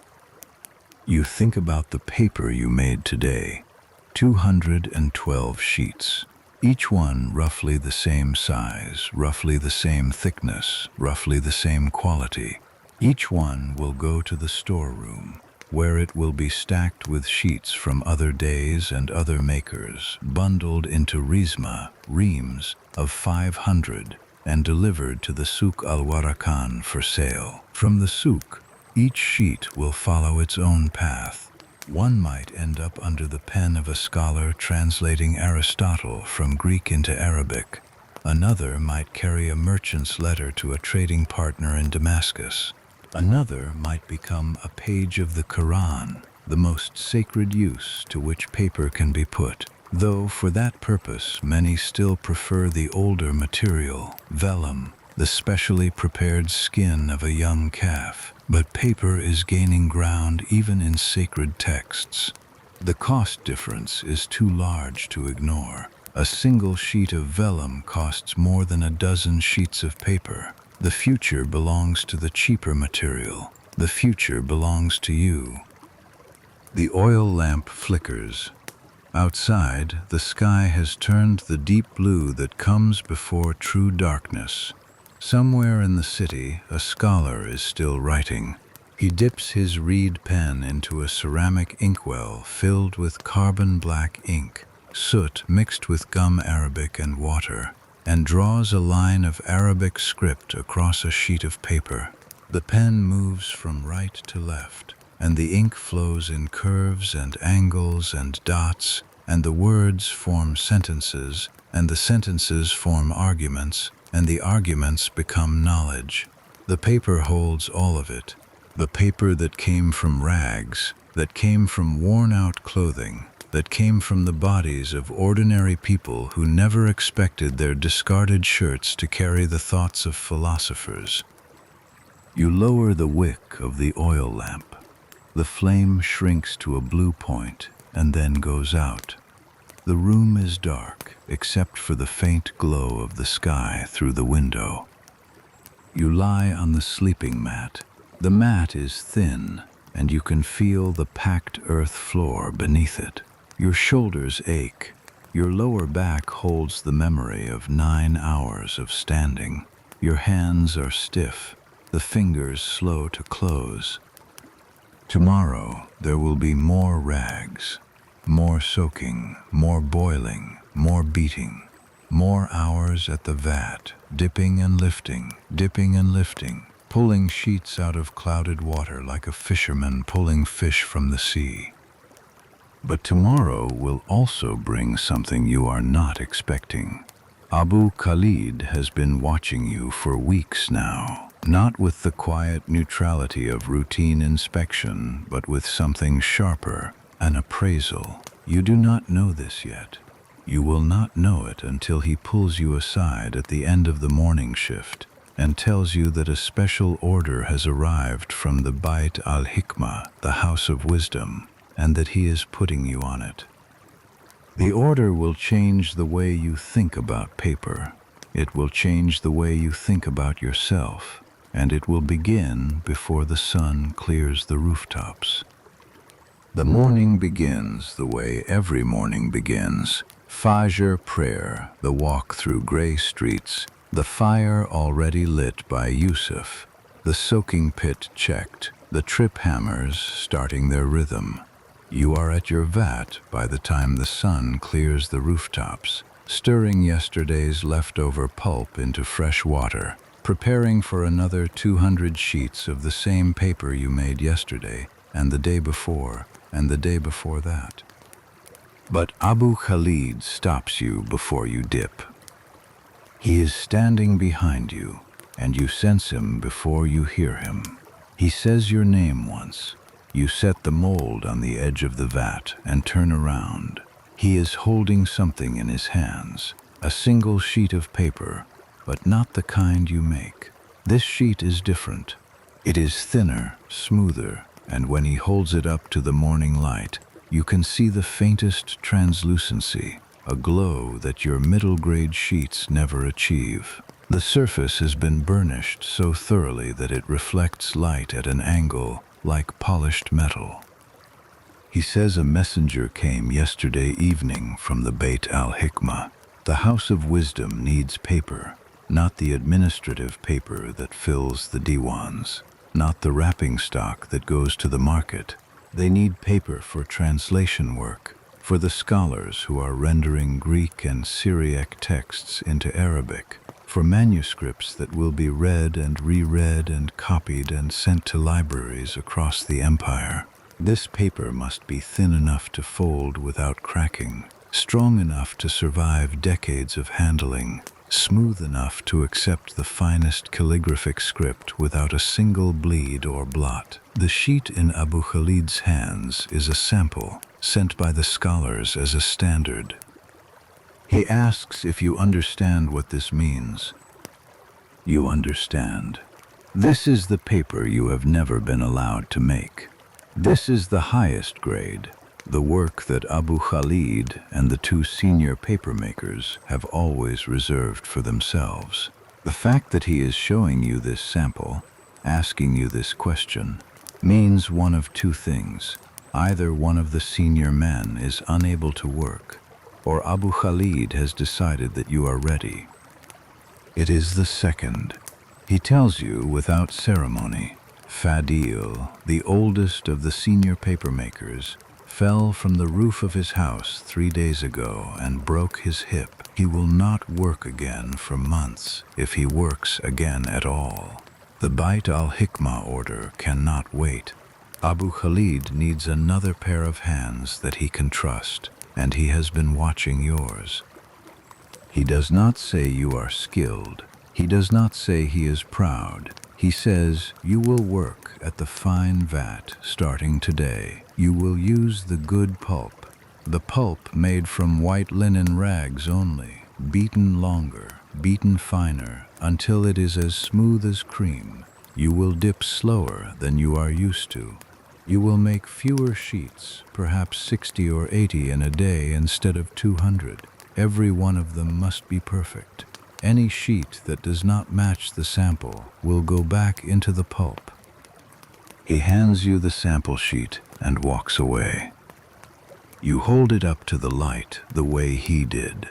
S1: You think about the paper you made today, 212 sheets. Each one roughly the same size, roughly the same thickness, roughly the same quality. Each one will go to the storeroom, where it will be stacked with sheets from other days and other makers, bundled into reams of 500, and delivered to the Souk al-Warakan for sale. From the souk, each sheet will follow its own path. One might end up under the pen of a scholar translating Aristotle from Greek into Arabic. Another might carry a merchant's letter to a trading partner in Damascus. Another might become a page of the Quran, the most sacred use to which paper can be put, though for that purpose many still prefer the older material, vellum, the specially prepared skin of a young calf. But paper is gaining ground even in sacred texts. The cost difference is too large to ignore. A single sheet of vellum costs more than a dozen sheets of paper. The future belongs to the cheaper material. The future belongs to you. The oil lamp flickers. Outside, the sky has turned the deep blue that comes before true darkness. Somewhere in the city, a scholar is still writing. He dips his reed pen into a ceramic inkwell filled with carbon black ink, soot mixed with gum arabic and water, and draws a line of Arabic script across a sheet of paper. The pen moves from right to left, and the ink flows in curves and angles and dots, and the words form sentences, and the sentences form arguments, and the arguments become knowledge. The paper holds all of it. The paper that came from rags, that came from worn-out clothing, that came from the bodies of ordinary people who never expected their discarded shirts to carry the thoughts of philosophers. You lower the wick of the oil lamp. The flame shrinks to a blue point and then goes out. The room is dark, except for the faint glow of the sky through the window. You lie on the sleeping mat. The mat is thin, and you can feel the packed earth floor beneath it. Your shoulders ache. Your lower back holds the memory of 9 hours of standing. Your hands are stiff, the fingers slow to close. Tomorrow there will be more rags, more soaking, more boiling, more beating, more hours at the vat, dipping and lifting, pulling sheets out of clouded water like a fisherman pulling fish from the sea. But tomorrow will also bring something you are not expecting. Abu Khalid has been watching you for weeks now, not with the quiet neutrality of routine inspection, but with something sharper, an appraisal. You do not know this yet. You will not know it until he pulls you aside at the end of the morning shift and tells you that a special order has arrived from the Bait al-Hikmah, the House of Wisdom, and that he is putting you on it. The order will change the way you think about paper. It will change the way you think about yourself, and it will begin before the sun clears the rooftops. The morning begins the way every morning begins. Fajr prayer, the walk through gray streets, the fire already lit by Yusuf, the soaking pit checked, the trip hammers starting their rhythm. You are at your vat by the time the sun clears the rooftops, stirring yesterday's leftover pulp into fresh water, preparing for another 200 sheets of the same paper you made yesterday, and the day before, and the day before that. But Abu Khalid stops you before you dip. He is standing behind you, and you sense him before you hear him. He says your name once. You set the mold on the edge of the vat and turn around. He is holding something in his hands, a single sheet of paper, but not the kind you make. This sheet is different. It is thinner, smoother, and when he holds it up to the morning light, you can see the faintest translucency, a glow that your middle-grade sheets never achieve. The surface has been burnished so thoroughly that it reflects light at an angle, like polished metal. He says a messenger came yesterday evening from the Bait al-Hikmah. The House of Wisdom needs paper, not the administrative paper that fills the diwans, not the wrapping stock that goes to the market. They need paper for translation work, for the scholars who are rendering Greek and Syriac texts into Arabic, for manuscripts that will be read and reread and copied and sent to libraries across the empire. This paper must be thin enough to fold without cracking, strong enough to survive decades of handling, smooth enough to accept the finest calligraphic script without a single bleed or blot. The sheet in Abu Khalid's hands is a sample, sent by the scholars as a standard. He asks if you understand what this means. You understand. This is the paper you have never been allowed to make. This is the highest grade, the work that Abu Khalid and the 2 senior papermakers have always reserved for themselves. The fact that he is showing you this sample, asking you this question, means one of 2 things. Either one of the senior men is unable to work, or Abu Khalid has decided that you are ready. It is the second. He tells you without ceremony. Fadil, the oldest of the senior papermakers, fell from the roof of his house 3 days ago and broke his hip. He will not work again for months, if he works again at all. The Bait al-Hikmah order cannot wait. Abu Khalid needs another pair of hands that he can trust, and he has been watching yours. He does not say you are skilled. He does not say he is proud. He says you will work at the fine vat starting today. You will use the good pulp, the pulp made from white linen rags only, beaten longer, beaten finer, until it is as smooth as cream. You will dip slower than you are used to. You will make fewer sheets, perhaps 60 or 80 in a day instead of 200. Every one of them must be perfect. Any sheet that does not match the sample will go back into the pulp. He hands you the sample sheet and walks away. You hold it up to the light the way he did.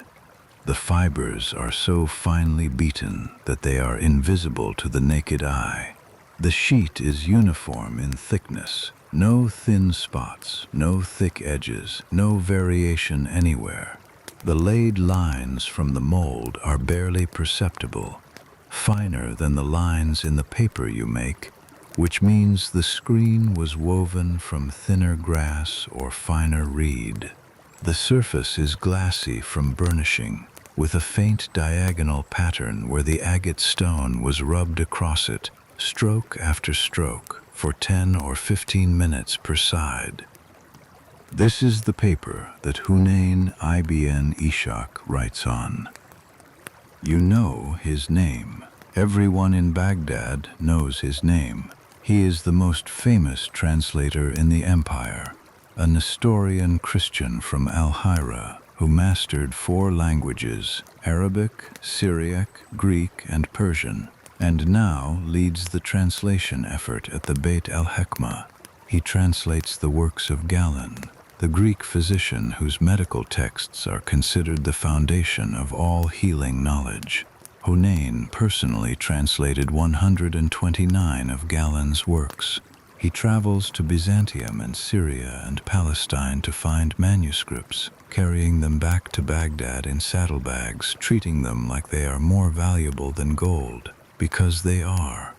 S1: The fibers are so finely beaten that they are invisible to the naked eye. The sheet is uniform in thickness. No thin spots, no thick edges, no variation anywhere. The laid lines from the mold are barely perceptible, finer than the lines in the paper you make, which means the screen was woven from thinner grass or finer reed. The surface is glassy from burnishing, with a faint diagonal pattern where the agate stone was rubbed across it, stroke after stroke, for 10 or 15 minutes per side. This is the paper that Hunayn ibn Ishaq writes on. You know his name. Everyone in Baghdad knows his name. He is the most famous translator in the empire, a Nestorian Christian from Al-Hira who mastered 4 languages, Arabic, Syriac, Greek, and Persian, and now leads the translation effort at the Beit al-Hikmah. He translates the works of Galen, the Greek physician whose medical texts are considered the foundation of all healing knowledge. Hunayn personally translated 129 of Galen's works. He travels to Byzantium and Syria and Palestine to find manuscripts, carrying them back to Baghdad in saddlebags, treating them like they are more valuable than gold. Because they are.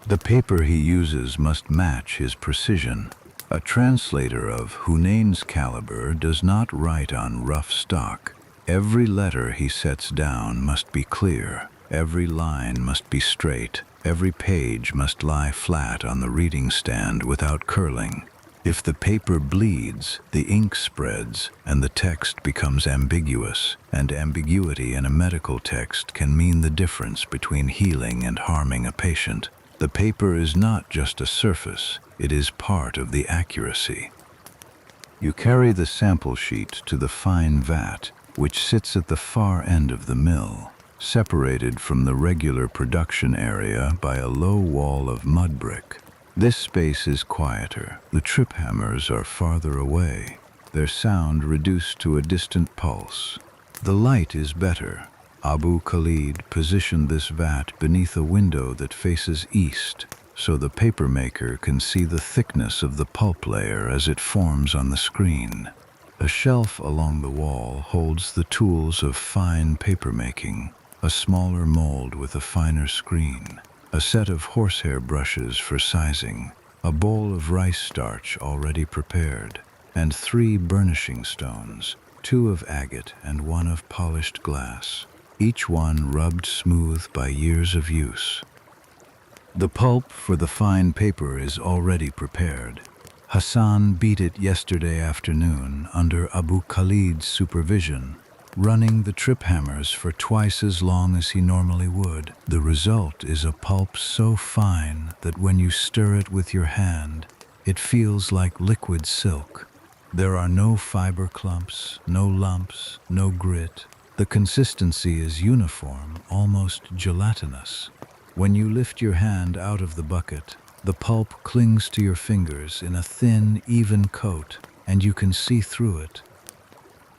S1: The paper he uses must match his precision. A translator of Hunayn's caliber does not write on rough stock. Every letter he sets down must be clear. Every line must be straight. Every page must lie flat on the reading stand without curling. If the paper bleeds, the ink spreads, and the text becomes ambiguous, and ambiguity in a medical text can mean the difference between healing and harming a patient. The paper is not just a surface, it is part of the accuracy. You carry the sample sheet to the fine vat, which sits at the far end of the mill, separated from the regular production area by a low wall of mud brick. This space is quieter. The trip hammers are farther away, their sound reduced to a distant pulse. The light is better. Abu Khalid positioned this vat beneath a window that faces east, so the papermaker can see the thickness of the pulp layer as it forms on the screen. A shelf along the wall holds the tools of fine papermaking, a smaller mold with a finer screen, a set of horsehair brushes for sizing, a bowl of rice starch already prepared, and 3 burnishing stones, 2 of agate and 1 of polished glass, each one rubbed smooth by years of use. The pulp for the fine paper is already prepared. Hassan beat it yesterday afternoon under Abu Khalid's supervision, running the trip hammers for twice as long as he normally would. The result is a pulp so fine that when you stir it with your hand, it feels like liquid silk. There are no fiber clumps, no lumps, no grit. The consistency is uniform, almost gelatinous. When you lift your hand out of the bucket, the pulp clings to your fingers in a thin, even coat, and you can see through it.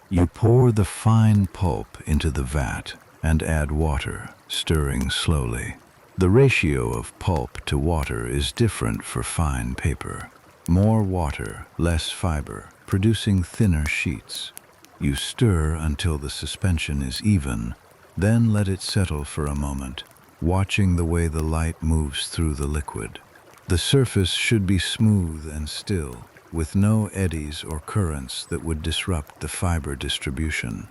S1: You pour the fine pulp into the vat and add water, stirring slowly. The ratio of pulp to water is different for fine paper. More water, less fiber, producing thinner sheets. You stir until the suspension is even, then let it settle for a moment, watching the way the light moves through the liquid. The surface should be smooth and still, with no eddies or currents that would disrupt the fiber distribution.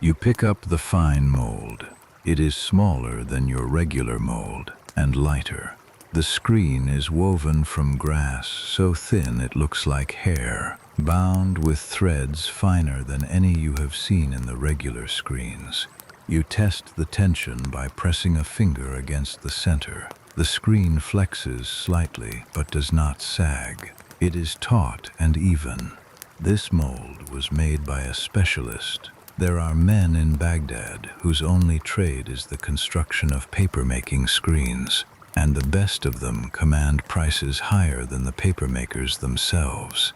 S1: You pick up the fine mold. It is smaller than your regular mold and lighter. The screen is woven from grass so thin it looks like hair, bound with threads finer than any you have seen in the regular screens. You test the tension by pressing a finger against the center. The screen flexes slightly but does not sag. It is taut and even. This mold was made by a specialist. There are men in Baghdad whose only trade is the construction of papermaking screens, and the best of them command prices higher than the papermakers themselves.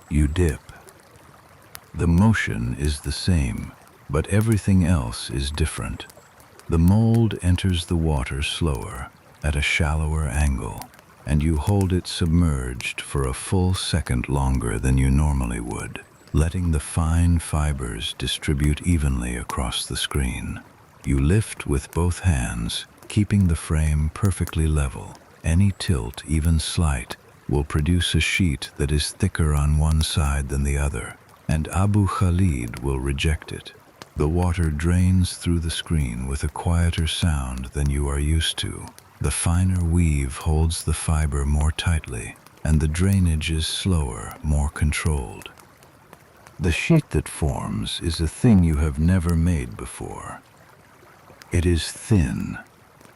S1: You dip. The motion is the same, but everything else is different. The mold enters the water slower, at a shallower angle, and you hold it submerged for a full second longer than you normally would, letting the fine fibers distribute evenly across the screen. You lift with both hands, keeping the frame perfectly level. Any tilt, even slight, will produce a sheet that is thicker on one side than the other, and Abu Khalid will reject it. The water drains through the screen with a quieter sound than you are used to. The finer weave holds the fiber more tightly, and the drainage is slower, more controlled. The sheet that forms is a thing you have never made before. It is thin,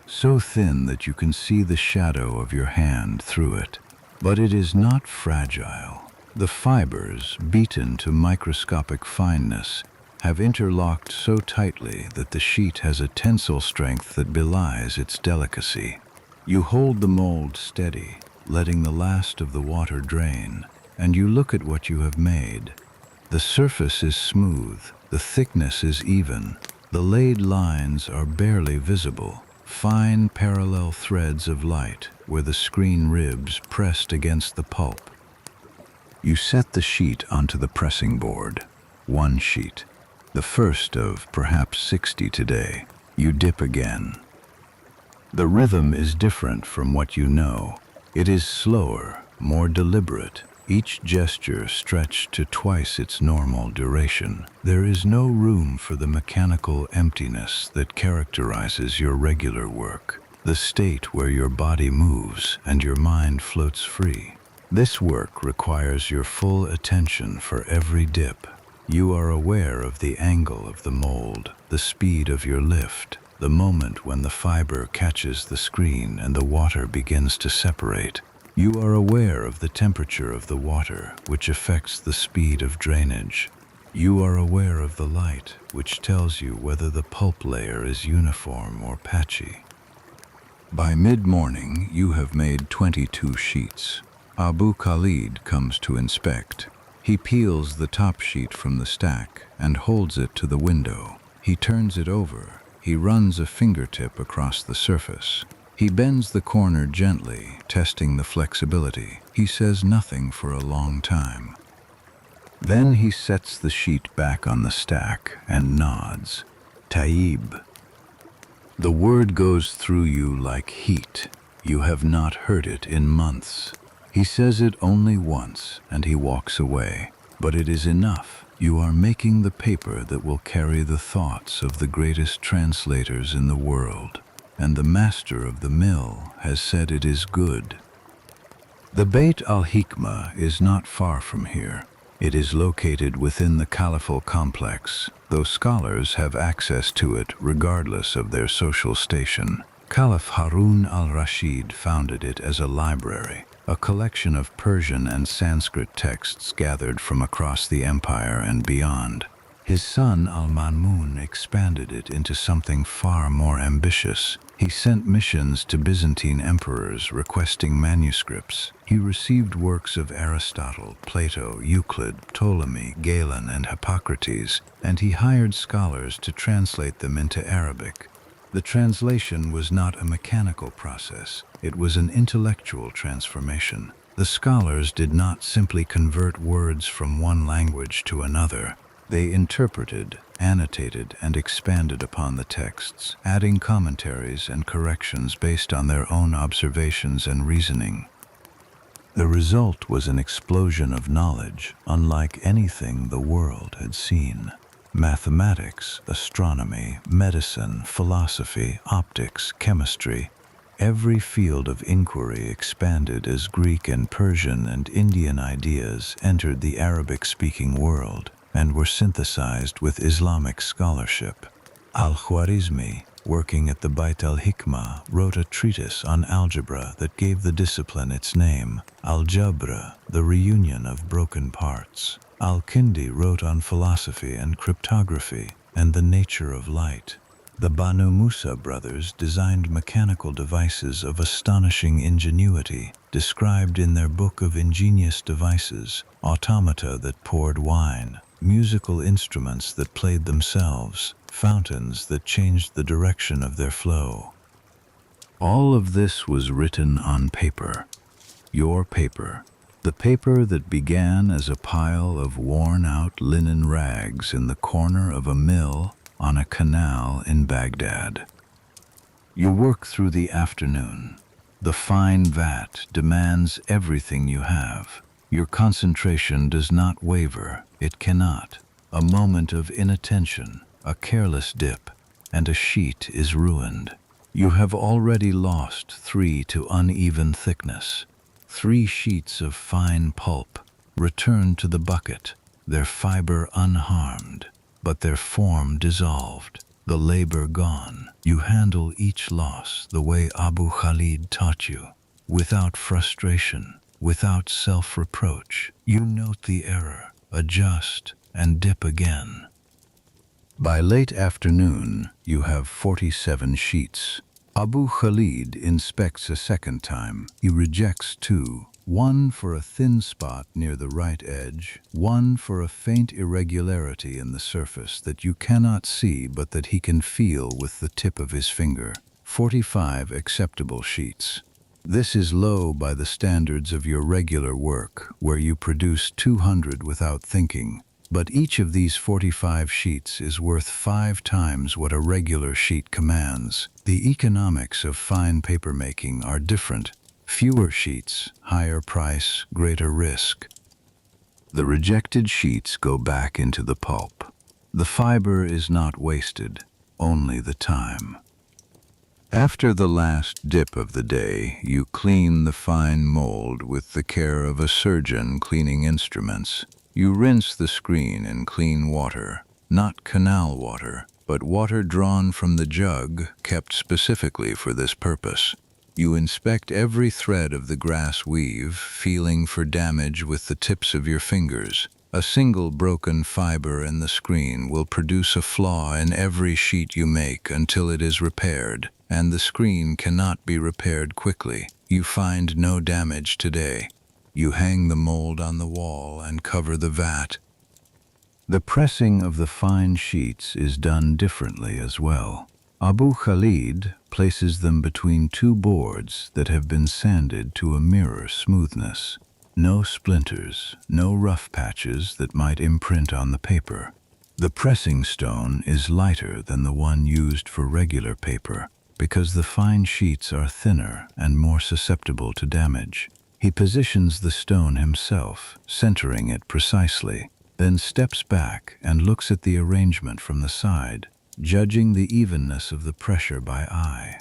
S1: so thin that you can see the shadow of your hand through it. But it is not fragile. The fibers, beaten to microscopic fineness, have interlocked so tightly that the sheet has a tensile strength that belies its delicacy. You hold the mold steady, letting the last of the water drain, and you look at what you have made. The surface is smooth, the thickness is even, the laid lines are barely visible, fine parallel threads of light where the screen ribs pressed against the pulp. You set the sheet onto the pressing board. One sheet. The first of perhaps 60 today. You dip again. The rhythm is different from what you know. It is slower, more deliberate, each gesture stretched to twice its normal duration. There is no room for the mechanical emptiness that characterizes your regular work, the state where your body moves and your mind floats free. This work requires your full attention for every dip. You are aware of the angle of the mold, the speed of your lift, the moment when the fiber catches the screen and the water begins to separate. You are aware of the temperature of the water, which affects the speed of drainage. You are aware of the light, which tells you whether the pulp layer is uniform or patchy. By mid-morning, you have made 22 sheets. Abu Khalid comes to inspect. He peels the top sheet from the stack and holds it to the window. He turns it over. He runs a fingertip across the surface. He bends the corner gently, testing the flexibility. He says nothing for a long time. Then he sets the sheet back on the stack and nods. Taib. The word goes through you like heat. You have not heard it in months. He says it only once, and he walks away. But it is enough. You are making the paper that will carry the thoughts of the greatest translators in the world, and the master of the mill has said it is good. The Beit al-Hikmah is not far from here. It is located within the Caliphate complex, though scholars have access to it regardless of their social station. Caliph Harun al-Rashid founded it as a library, a collection of Persian and Sanskrit texts gathered from across the empire and beyond. His son al-Mamun expanded it into something far more ambitious. He sent missions to Byzantine emperors requesting manuscripts. He received works of Aristotle, Plato, Euclid, Ptolemy, Galen, and Hippocrates, and he hired scholars to translate them into Arabic. The translation was not a mechanical process. It was an intellectual transformation. The scholars did not simply convert words from one language to another. They interpreted, annotated, and expanded upon the texts, adding commentaries and corrections based on their own observations and reasoning. The result was an explosion of knowledge, unlike anything the world had seen. Mathematics, astronomy, medicine, philosophy, optics, chemistry. Every field of inquiry expanded as Greek and Persian and Indian ideas entered the Arabic-speaking world and were synthesized with Islamic scholarship. Al-Khwarizmi, working at the Bait al-Hikmah, wrote a treatise on algebra that gave the discipline its name, Al-Jabra, the reunion of broken parts. Al-Kindi wrote on philosophy and cryptography and the nature of light. The Banu Musa brothers designed mechanical devices of astonishing ingenuity, described in their book of ingenious devices, automata that poured wine, musical instruments that played themselves, fountains that changed the direction of their flow. All of this was written on paper. Your paper. The paper that began as a pile of worn-out linen rags in the corner of a mill on a canal in Baghdad. You work through the afternoon. The fine vat demands everything you have. Your concentration does not waver. It cannot. A moment of inattention, a careless dip, and a sheet is ruined. You have already lost 3 to uneven thickness. 3 sheets of fine pulp returned to the bucket, their fiber unharmed, but their form dissolved, the labor gone. You handle each loss the way Abu Khalid taught you, without frustration, without self-reproach. You note the error, adjust, and dip again. By late afternoon, you have 47 sheets. Abu Khalid inspects a second time. He rejects 2, one for a thin spot near the right edge, one for a faint irregularity in the surface that you cannot see but that he can feel with the tip of his finger. 45 acceptable sheets. This is low by the standards of your regular work, where you produce 200 without thinking. But each of these 45 sheets is worth 5 times what a regular sheet commands. The economics of fine papermaking are different. Fewer sheets, higher price, greater risk. The rejected sheets go back into the pulp. The fiber is not wasted, only the time. After the last dip of the day, you clean the fine mold with the care of a surgeon cleaning instruments. You rinse the screen in clean water, not canal water, but water drawn from the jug kept specifically for this purpose. You inspect every thread of the grass weave, feeling for damage with the tips of your fingers. A single broken fiber in the screen will produce a flaw in every sheet you make until it is repaired, and the screen cannot be repaired quickly. You find no damage today. You hang the mold on the wall and cover the vat. The pressing of the fine sheets is done differently as well. Abu Khalid places them between 2 boards that have been sanded to a mirror smoothness. No splinters, no rough patches that might imprint on the paper. The pressing stone is lighter than the one used for regular paper because the fine sheets are thinner and more susceptible to damage. He positions the stone himself, centering it precisely, then steps back and looks at the arrangement from the side, judging the evenness of the pressure by eye.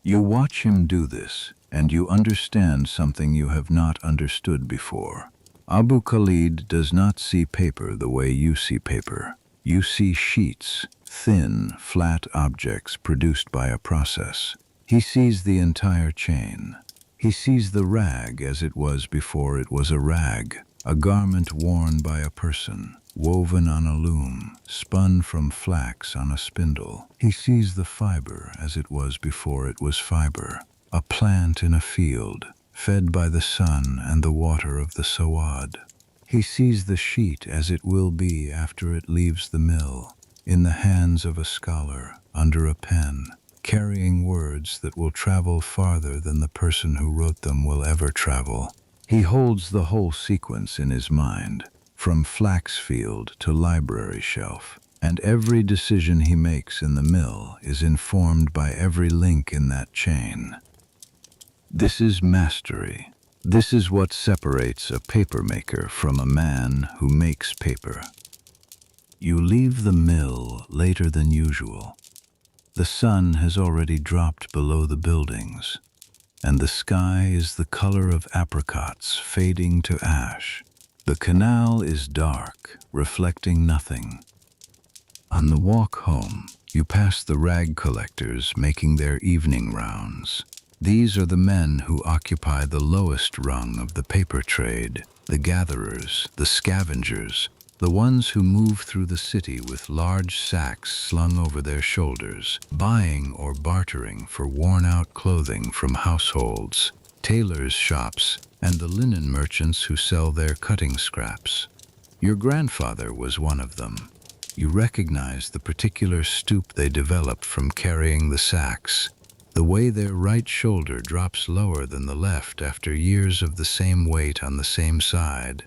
S1: You watch him do this, and you understand something you have not understood before. Abu Khalid does not see paper the way you see paper. You see sheets, thin, flat objects produced by a process. He sees the entire chain. He sees the rag as it was before it was a rag, a garment worn by a person, woven on a loom, spun from flax on a spindle. He sees the fiber as it was before it was fiber, a plant in a field, fed by the sun and the water of the sawad. He sees the sheet as it will be after it leaves the mill, in the hands of a scholar, under a pen, carrying words that will travel farther than the person who wrote them will ever travel. He holds the whole sequence in his mind, from flax field to library shelf, and every decision he makes in the mill is informed by every link in that chain. This is mastery. This is what separates a papermaker from a man who makes paper. You leave the mill later than usual. The sun has already dropped below the buildings, and the sky is the color of apricots fading to ash. The canal is dark, reflecting nothing. On the walk home, you pass the rag collectors making their evening rounds. These are the men who occupy the lowest rung of the paper trade, the gatherers, the scavengers, the ones who move through the city with large sacks slung over their shoulders, buying or bartering for worn-out clothing from households, tailors' shops, and the linen merchants who sell their cutting scraps. Your grandfather was one of them. You recognize the particular stoop they develop from carrying the sacks, the way their right shoulder drops lower than the left after years of the same weight on the same side.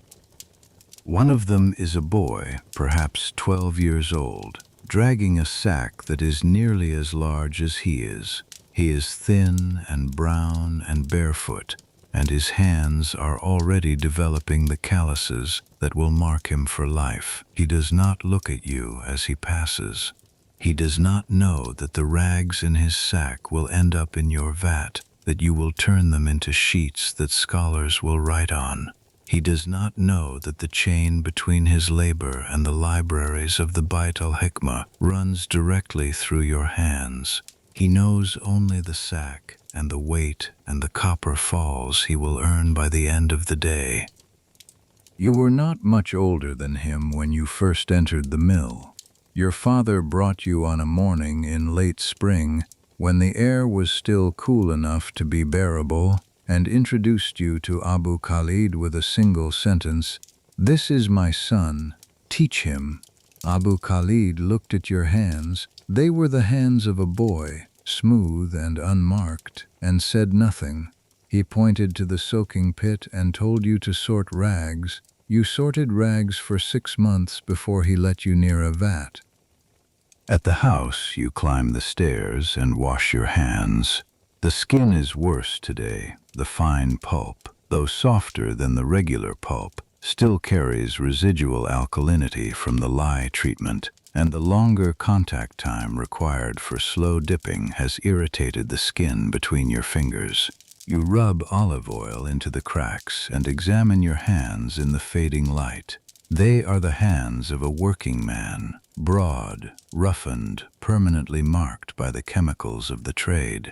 S1: One of them is a boy, perhaps 12 years old, dragging a sack that is nearly as large as he is. He is thin and brown and barefoot, and his hands are already developing the calluses that will mark him for life. He does not look at you as he passes. He does not know that the rags in his sack will end up in your vat, that you will turn them into sheets that scholars will write on. He does not know that the chain between his labor and the libraries of the Bait al-Hikmah runs directly through your hands. He knows only the sack and the weight and the copper falls he will earn by the end of the day. You were not much older than him when you first entered the mill. Your father brought you on a morning in late spring when the air was still cool enough to be bearable and introduced you to Abu Khalid with a single sentence, "This is my son, teach him." Abu Khalid looked at your hands. They were the hands of a boy, smooth and unmarked, and said nothing. He pointed to the soaking pit and told you to sort rags. You sorted rags for 6 months before he let you near a vat. At the house, you climb the stairs and wash your hands. The skin is worse today. The fine pulp, though softer than the regular pulp, still carries residual alkalinity from the lye treatment, and the longer contact time required for slow dipping has irritated the skin between your fingers. You rub olive oil into the cracks and examine your hands in the fading light. They are the hands of a working man, broad, roughened, permanently marked by the chemicals of the trade.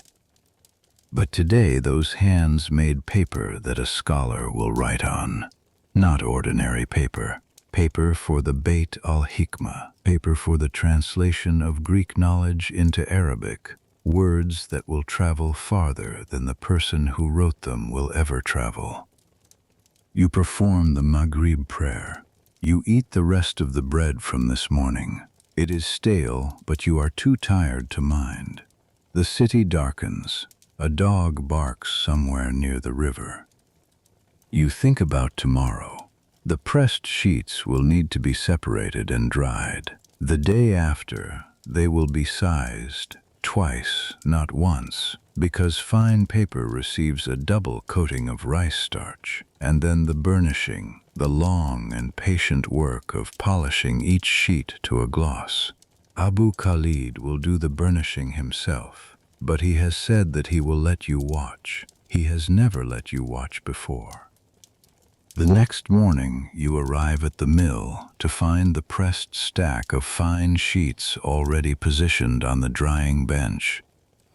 S1: But today those hands made paper that a scholar will write on. Not ordinary paper. Paper for the Bait al-Hikmah. Paper for the translation of Greek knowledge into Arabic. Words that will travel farther than the person who wrote them will ever travel. You perform the Maghrib prayer. You eat the rest of the bread from this morning. It is stale, but you are too tired to mind. The city darkens. A dog barks somewhere near the river. You think about tomorrow. The pressed sheets will need to be separated and dried. The day after, they will be sized, twice, not once, because fine paper receives a double coating of rice starch, and then the burnishing, the long and patient work of polishing each sheet to a gloss. Abu Khalid will do the burnishing himself, but he has said that he will let you watch. He has never let you watch before. The next morning, you arrive at the mill to find the pressed stack of fine sheets already positioned on the drying bench.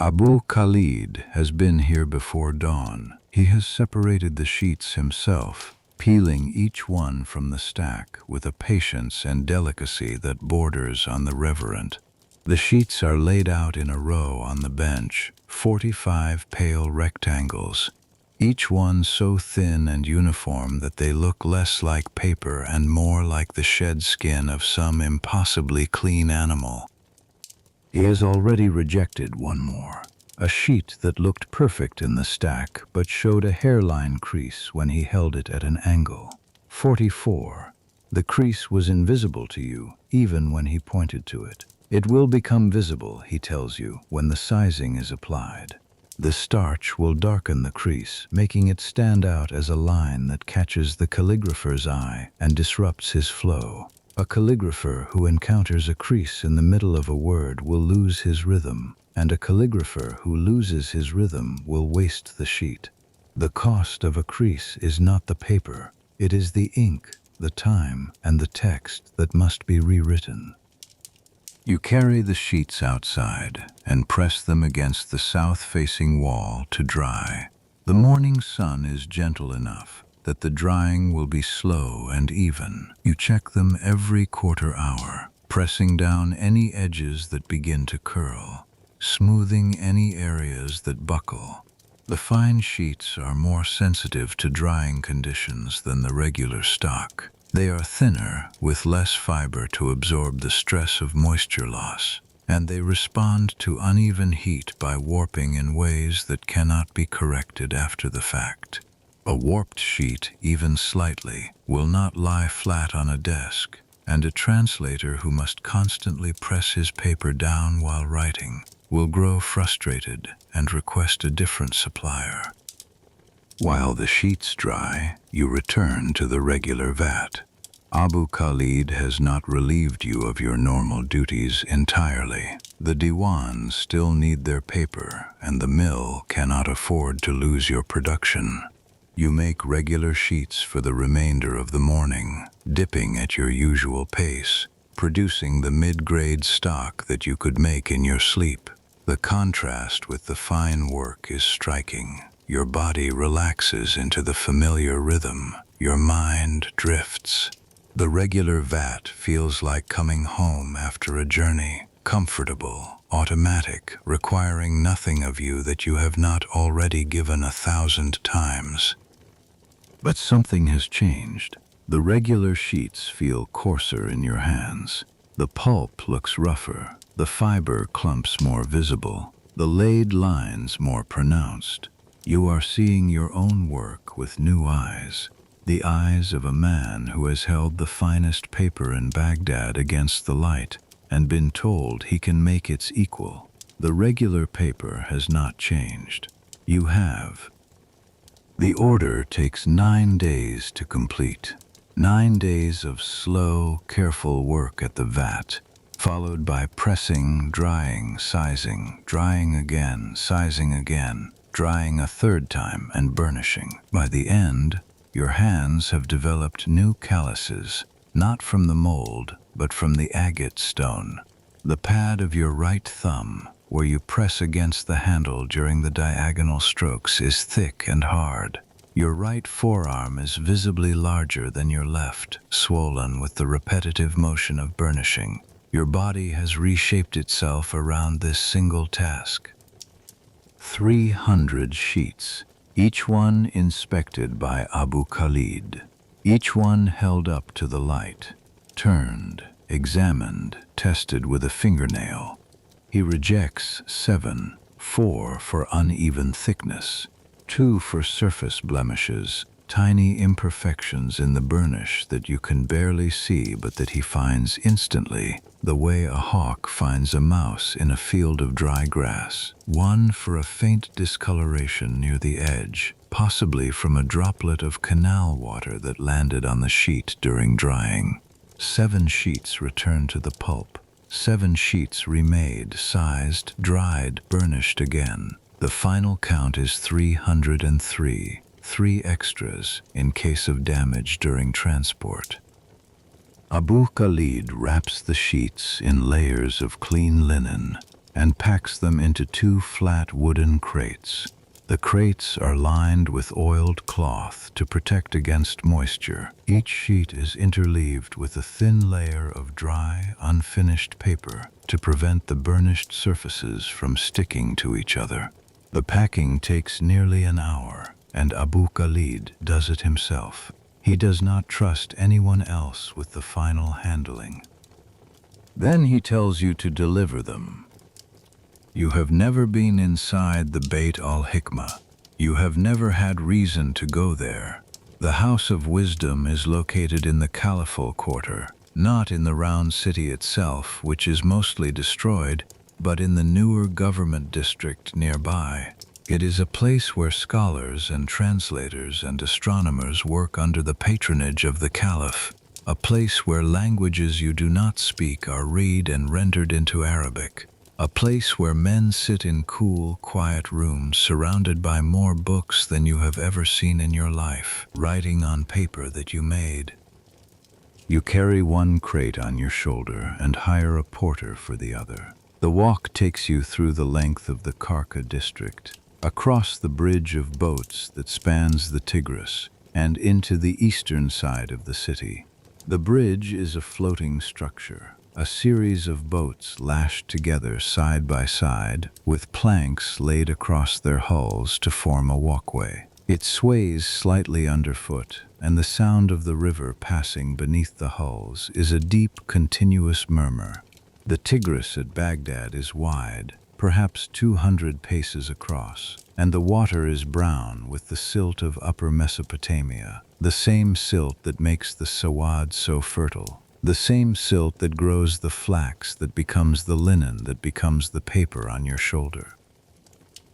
S1: Abu Khalid has been here before dawn. He has separated the sheets himself, peeling each one from the stack with a patience and delicacy that borders on the reverent. The sheets are laid out in a row on the bench, 45 pale rectangles, each one so thin and uniform that they look less like paper and more like the shed skin of some impossibly clean animal. He has already rejected one more, a sheet that looked perfect in the stack but showed a hairline crease when he held it at an angle. 44. The crease was invisible to you, even when he pointed to it. It will become visible, he tells you, when the sizing is applied. The starch will darken the crease, making it stand out as a line that catches the calligrapher's eye and disrupts his flow. A calligrapher who encounters a crease in the middle of a word will lose his rhythm, and a calligrapher who loses his rhythm will waste the sheet. The cost of a crease is not the paper, it is the ink, the time, and the text that must be rewritten. You carry the sheets outside and press them against the south-facing wall to dry. The morning sun is gentle enough that the drying will be slow and even. You check them every quarter hour, pressing down any edges that begin to curl, smoothing any areas that buckle. The fine sheets are more sensitive to drying conditions than the regular stock. They are thinner, with less fiber to absorb the stress of moisture loss, and they respond to uneven heat by warping in ways that cannot be corrected after the fact. A warped sheet, even slightly, will not lie flat on a desk, and a translator who must constantly press his paper down while writing will grow frustrated and request a different supplier. While the sheets dry, you return to the regular vat. Abu Khalid has not relieved you of your normal duties entirely. The diwans still need their paper, and the mill cannot afford to lose your production. You make regular sheets for the remainder of the morning, dipping at your usual pace, producing the mid-grade stock that you could make in your sleep. The contrast with the fine work is striking. Your body relaxes into the familiar rhythm. Your mind drifts. The regular vat feels like coming home after a journey, comfortable, automatic, requiring nothing of you that you have not already given 1,000 times. But something has changed. The regular sheets feel coarser in your hands. The pulp looks rougher, the fiber clumps more visible, the laid lines more pronounced. You are seeing your own work with new eyes, the eyes of a man who has held the finest paper in Baghdad against the light and been told he can make its equal. The regular paper has not changed. You have. The order takes 9 days to complete. 9 days of slow, careful work at the vat, followed by pressing, drying, sizing, drying again, sizing again, drying a third time, and burnishing. By the end, your hands have developed new calluses, not from the mold, but from the agate stone. The pad of your right thumb, where you press against the handle during the diagonal strokes, is thick and hard. Your right forearm is visibly larger than your left, swollen with the repetitive motion of burnishing. Your body has reshaped itself around this single task. 300 sheets, each one inspected by Abu Khalid, each one held up to the light, turned, examined, tested with a fingernail. He rejects 7, 4 for uneven thickness, 2 for surface blemishes, tiny imperfections in the burnish that you can barely see but that he finds instantly, the way a hawk finds a mouse in a field of dry grass. 1 for a faint discoloration near the edge, possibly from a droplet of canal water that landed on the sheet during drying. 7 sheets returned to the pulp. 7 sheets remade, sized, dried, burnished again. The final count is 303, 3 extras in case of damage during transport. Abu Khalid wraps the sheets in layers of clean linen and packs them into 2 flat wooden crates. The crates are lined with oiled cloth to protect against moisture. Each sheet is interleaved with a thin layer of dry, unfinished paper to prevent the burnished surfaces from sticking to each other. The packing takes nearly an hour, and Abu Khalid does it himself. He does not trust anyone else with the final handling. Then he tells you to deliver them. You have never been inside the Beit al-Hikmah. You have never had reason to go there. The House of Wisdom is located in the Caliphate quarter, not in the round city itself, which is mostly destroyed, but in the newer government district nearby. It is a place where scholars and translators and astronomers work under the patronage of the Caliph, a place where languages you do not speak are read and rendered into Arabic, a place where men sit in cool, quiet rooms surrounded by more books than you have ever seen in your life, writing on paper that you made. You carry one crate on your shoulder and hire a porter for the other. The walk takes you through the length of the Karka district, across the bridge of boats that spans the Tigris, and into the eastern side of the city. The bridge is a floating structure, a series of boats lashed together side by side, with planks laid across their hulls to form a walkway. It sways slightly underfoot, and the sound of the river passing beneath the hulls is a deep, continuous murmur. The Tigris at Baghdad is wide, perhaps 200 paces across, and the water is brown with the silt of Upper Mesopotamia, the same silt that makes the Sawad so fertile, the same silt that grows the flax that becomes the linen that becomes the paper on your shoulder.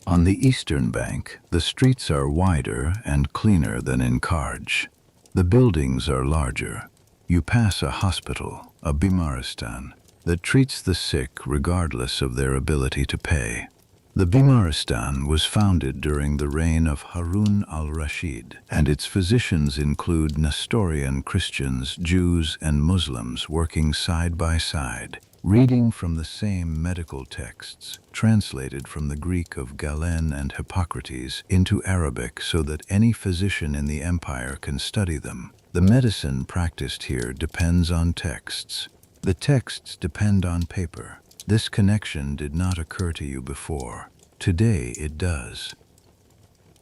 S1: On the eastern bank, the streets are wider and cleaner than in Karj. The buildings are larger. You pass a hospital, a Bimaristan, that treats the sick regardless of their ability to pay. The Bimaristan was founded during the reign of Harun al-Rashid, and its physicians include Nestorian Christians, Jews, and Muslims working side by side, reading from the same medical texts, translated from the Greek of Galen and Hippocrates into Arabic so that any physician in the empire can study them. The medicine practiced here depends on texts. The texts depend on paper. This connection did not occur to you before. Today it does.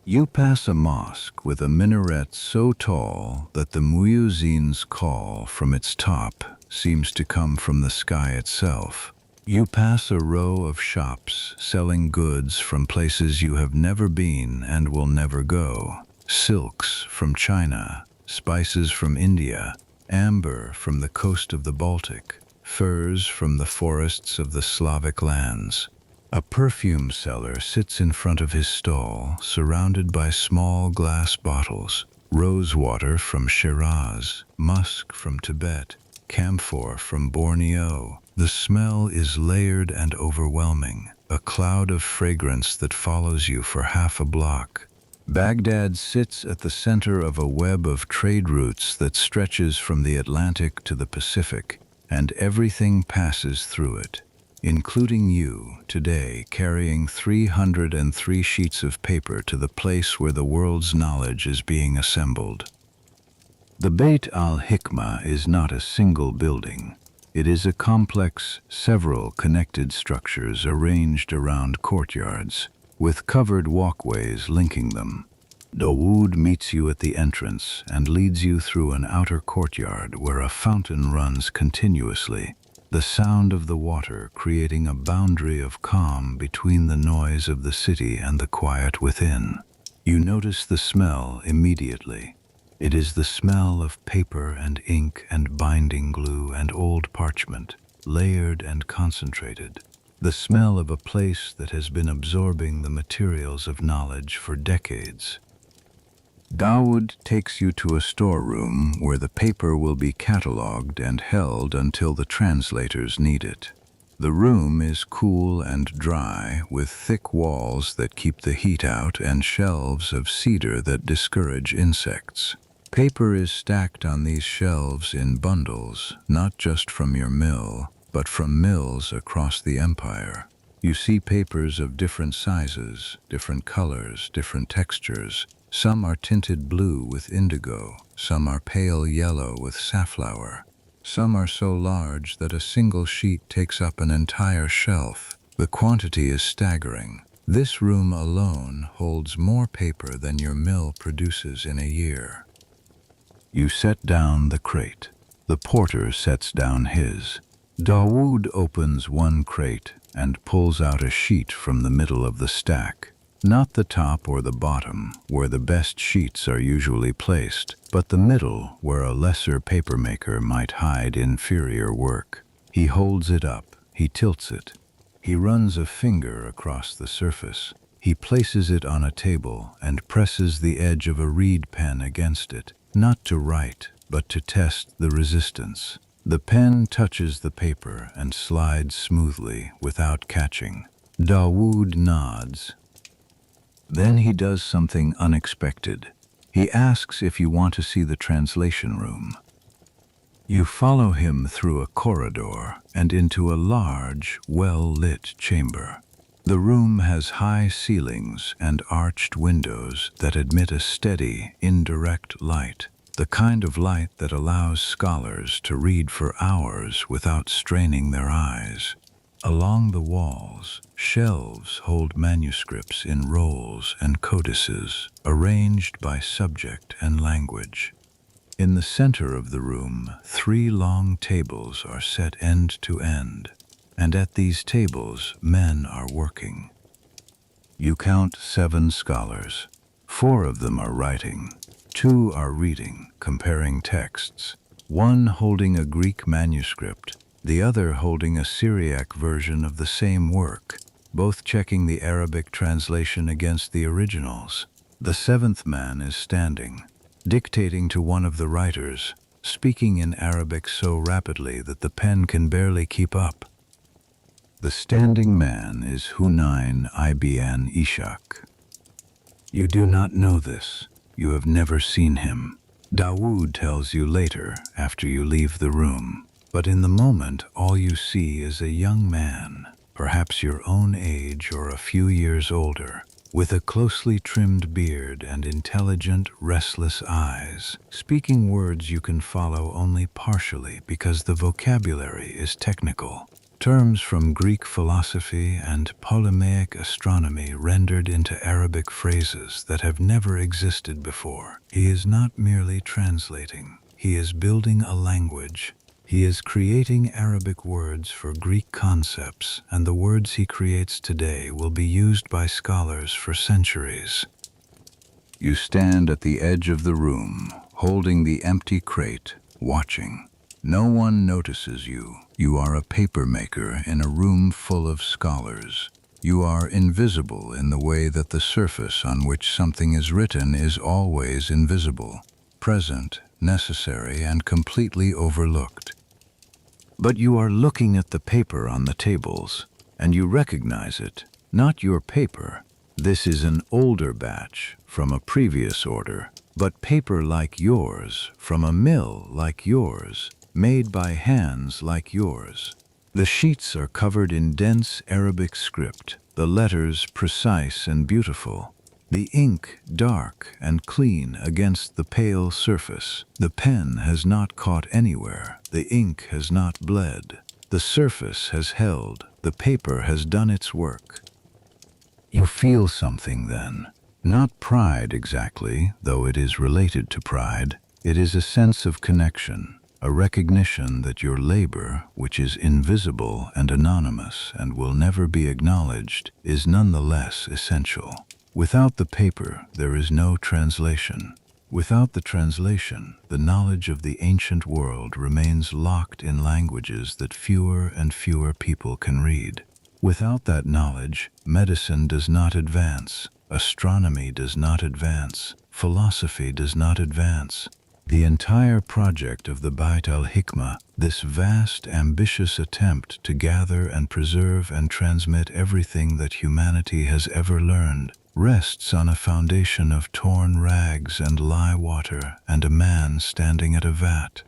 S1: You pass a mosque with a minaret so tall that the muezzin's call from its top seems to come from the sky itself. You pass a row of shops selling goods from places you have never been and will never go. Silks from China, spices from India, amber from the coast of the Baltic, furs from the forests of the Slavic lands. A perfume seller sits in front of his stall, surrounded by small glass bottles. Rose water from Shiraz, musk from Tibet, camphor from Borneo. The smell is layered and overwhelming, a cloud of fragrance that follows you for half a block. Baghdad sits at the center of a web of trade routes that stretches from the Atlantic to the Pacific, and everything passes through it, including you today carrying 303 sheets of paper to the place where the world's knowledge is being assembled. The Beit al-Hikmah is not a single building. It is a complex, several connected structures arranged around courtyards, with covered walkways linking them. Dawood meets you at the entrance and leads you through an outer courtyard where a fountain runs continuously, the sound of the water creating a boundary of calm between the noise of the city and the quiet within. You notice the smell immediately. It is the smell of paper and ink and binding glue and old parchment, layered and concentrated. The smell of a place that has been absorbing the materials of knowledge for decades. Dawood takes you to a storeroom where the paper will be catalogued and held until the translators need it. The room is cool and dry, with thick walls that keep the heat out and shelves of cedar that discourage insects. Paper is stacked on these shelves in bundles, not just from your mill, but from mills across the empire. You see papers of different sizes, different colors, different textures. Some are tinted blue with indigo, some are pale yellow with safflower. Some are so large that a single sheet takes up an entire shelf. The quantity is staggering. This room alone holds more paper than your mill produces in a year. You set down the crate. The porter sets down his. Dawood opens one crate and pulls out a sheet from the middle of the stack. Not the top or the bottom, where the best sheets are usually placed, but the middle, where a lesser papermaker might hide inferior work. He holds it up. He tilts it. He runs a finger across the surface. He places it on a table and presses the edge of a reed pen against it, not to write, but to test the resistance. The pen touches the paper and slides smoothly without catching. Dawood nods. Then he does something unexpected. He asks if you want to see the translation room. You follow him through a corridor and into a large, well-lit chamber. The room has high ceilings and arched windows that admit a steady, indirect light, the kind of light that allows scholars to read for hours without straining their eyes. Along the walls, shelves hold manuscripts in rolls and codices, arranged by subject and language. In the center of the room, 3 long tables are set end to end, and at these tables men are working. You count 7 scholars. 4 of them are writing, 2 are reading, comparing texts, 1 holding a Greek manuscript, the other holding a Syriac version of the same work, both checking the Arabic translation against the originals. The 7th man is standing, dictating to one of the writers, speaking in Arabic so rapidly that the pen can barely keep up. The standing man is Hunayn ibn Ishaq. You do not know this. You have never seen him. Dawood tells you later, after you leave the room. But in the moment, all you see is a young man, perhaps your own age or a few years older, with a closely trimmed beard and intelligent, restless eyes, speaking words you can follow only partially because the vocabulary is technical. Terms from Greek philosophy and Ptolemaic astronomy rendered into Arabic phrases that have never existed before. He is not merely translating. He is building a language. He is creating Arabic words for Greek concepts, and the words he creates today will be used by scholars for centuries. You stand at the edge of the room, holding the empty crate, watching. No one notices you. You are a papermaker in a room full of scholars. You are invisible in the way that the surface on which something is written is always invisible, present, necessary, and completely overlooked. But you are looking at the paper on the tables, and you recognize it, not your paper. This is an older batch from a previous order, but paper like yours, from a mill like yours, made by hands like yours. The sheets are covered in dense Arabic script, the letters precise and beautiful, the ink dark and clean against the pale surface. The pen has not caught anywhere, the ink has not bled, the surface has held, the paper has done its work. You feel something then. Not pride exactly, though it is related to pride. It is a sense of connection, a recognition that your labor, which is invisible and anonymous and will never be acknowledged, is nonetheless essential. Without the paper, there is no translation. Without the translation, the knowledge of the ancient world remains locked in languages that fewer and fewer people can read. Without that knowledge, medicine does not advance, astronomy does not advance, philosophy does not advance. The entire project of the Bait al-Hikmah, this vast, ambitious attempt to gather and preserve and transmit everything that humanity has ever learned, rests on a foundation of torn rags and lye water and a man standing at a vat.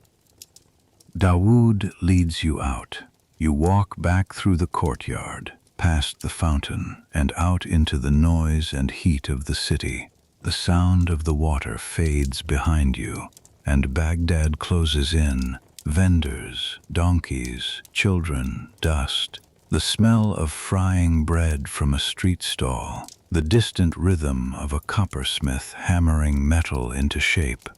S1: Dawood leads you out. You walk back through the courtyard, past the fountain, and out into the noise and heat of the city. The sound of the water fades behind you, and Baghdad closes in. Vendors, donkeys, children, dust, the smell of frying bread from a street stall, the distant rhythm of a coppersmith hammering metal into shape.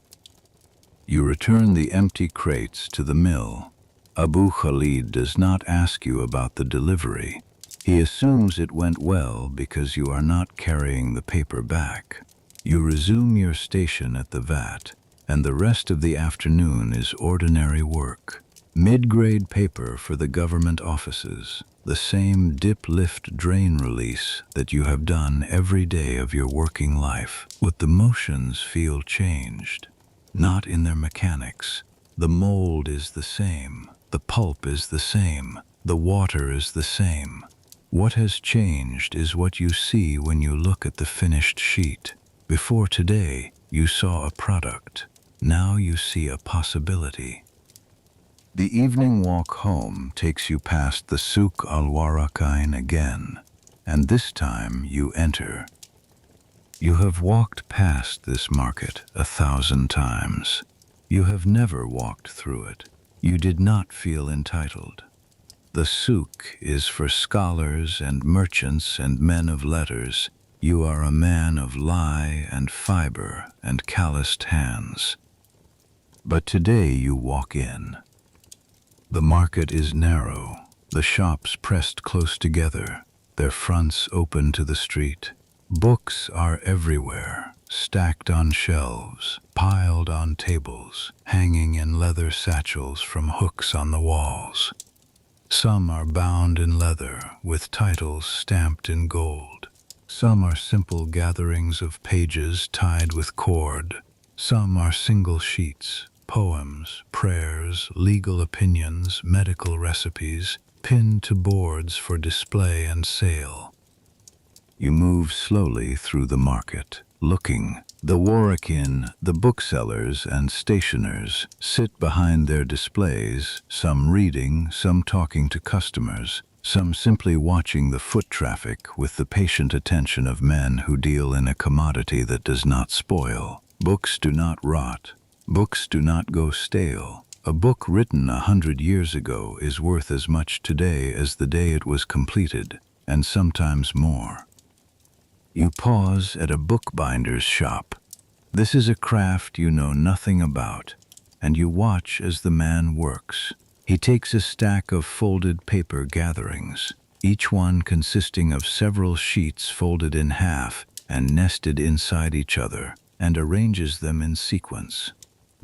S1: You return the empty crates to the mill. Abu Khalid does not ask you about the delivery. He assumes it went well because you are not carrying the paper back. You resume your station at the vat, and the rest of the afternoon is ordinary work. Mid-grade paper for the government offices, the same dip-lift-drain release that you have done every day of your working life. But the motions feel changed, not in their mechanics. The mold is the same, the pulp is the same, the water is the same. What has changed is what you see when you look at the finished sheet. Before today, you saw a product. Now you see a possibility. The evening walk home takes you past the Souk al-Warakain again, and this time you enter. You have walked past this market 1,000 times. You have never walked through it. You did not feel entitled. The souk is for scholars and merchants and men of letters. You are a man of lie and fiber and calloused hands. But today you walk in. The market is narrow, the shops pressed close together, their fronts open to the street. Books are everywhere, stacked on shelves, piled on tables, hanging in leather satchels from hooks on the walls. Some are bound in leather, with titles stamped in gold. Some are simple gatherings of pages tied with cord. Some are single sheets, poems, prayers, legal opinions, medical recipes, pinned to boards for display and sale. You move slowly through the market, looking. The warakin, the booksellers and stationers, sit behind their displays, some reading, some talking to customers, some simply watching the foot traffic with the patient attention of men who deal in a commodity that does not spoil. Books do not rot. Books do not go stale. A book written 100 years ago is worth as much today as the day it was completed, and sometimes more. You pause at a bookbinder's shop. This is a craft you know nothing about, and you watch as the man works. He takes a stack of folded paper gatherings, each one consisting of several sheets folded in half and nested inside each other, and arranges them in sequence.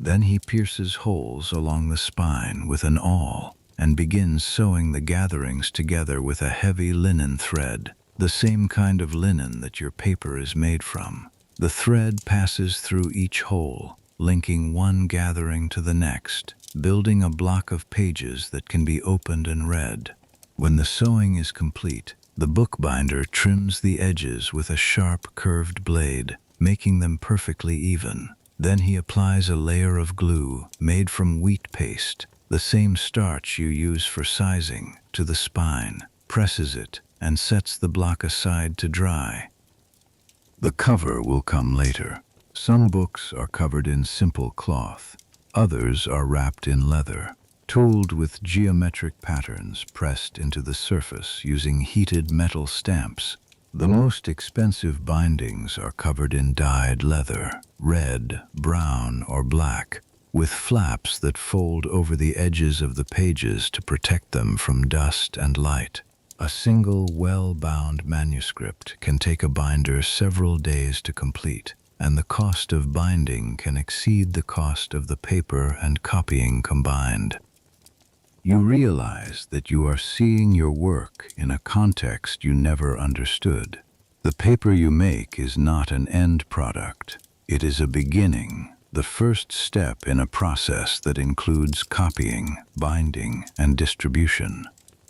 S1: Then he pierces holes along the spine with an awl and begins sewing the gatherings together with a heavy linen thread, the same kind of linen that your paper is made from. The thread passes through each hole, linking one gathering to the next, building a block of pages that can be opened and read. When the sewing is complete, the bookbinder trims the edges with a sharp, curved blade, making them perfectly even. Then he applies a layer of glue made from wheat paste, the same starch you use for sizing, to the spine, presses it, and sets the block aside to dry. The cover will come later. Some books are covered in simple cloth. Others are wrapped in leather, tooled with geometric patterns pressed into the surface using heated metal stamps. The most expensive bindings are covered in dyed leather, red, brown, or black, with flaps that fold over the edges of the pages to protect them from dust and light. A single well-bound manuscript can take a binder several days to complete, and the cost of binding can exceed the cost of the paper and copying combined. You realize that you are seeing your work in a context you never understood. The paper you make is not an end product. It is a beginning, the first step in a process that includes copying, binding, and distribution.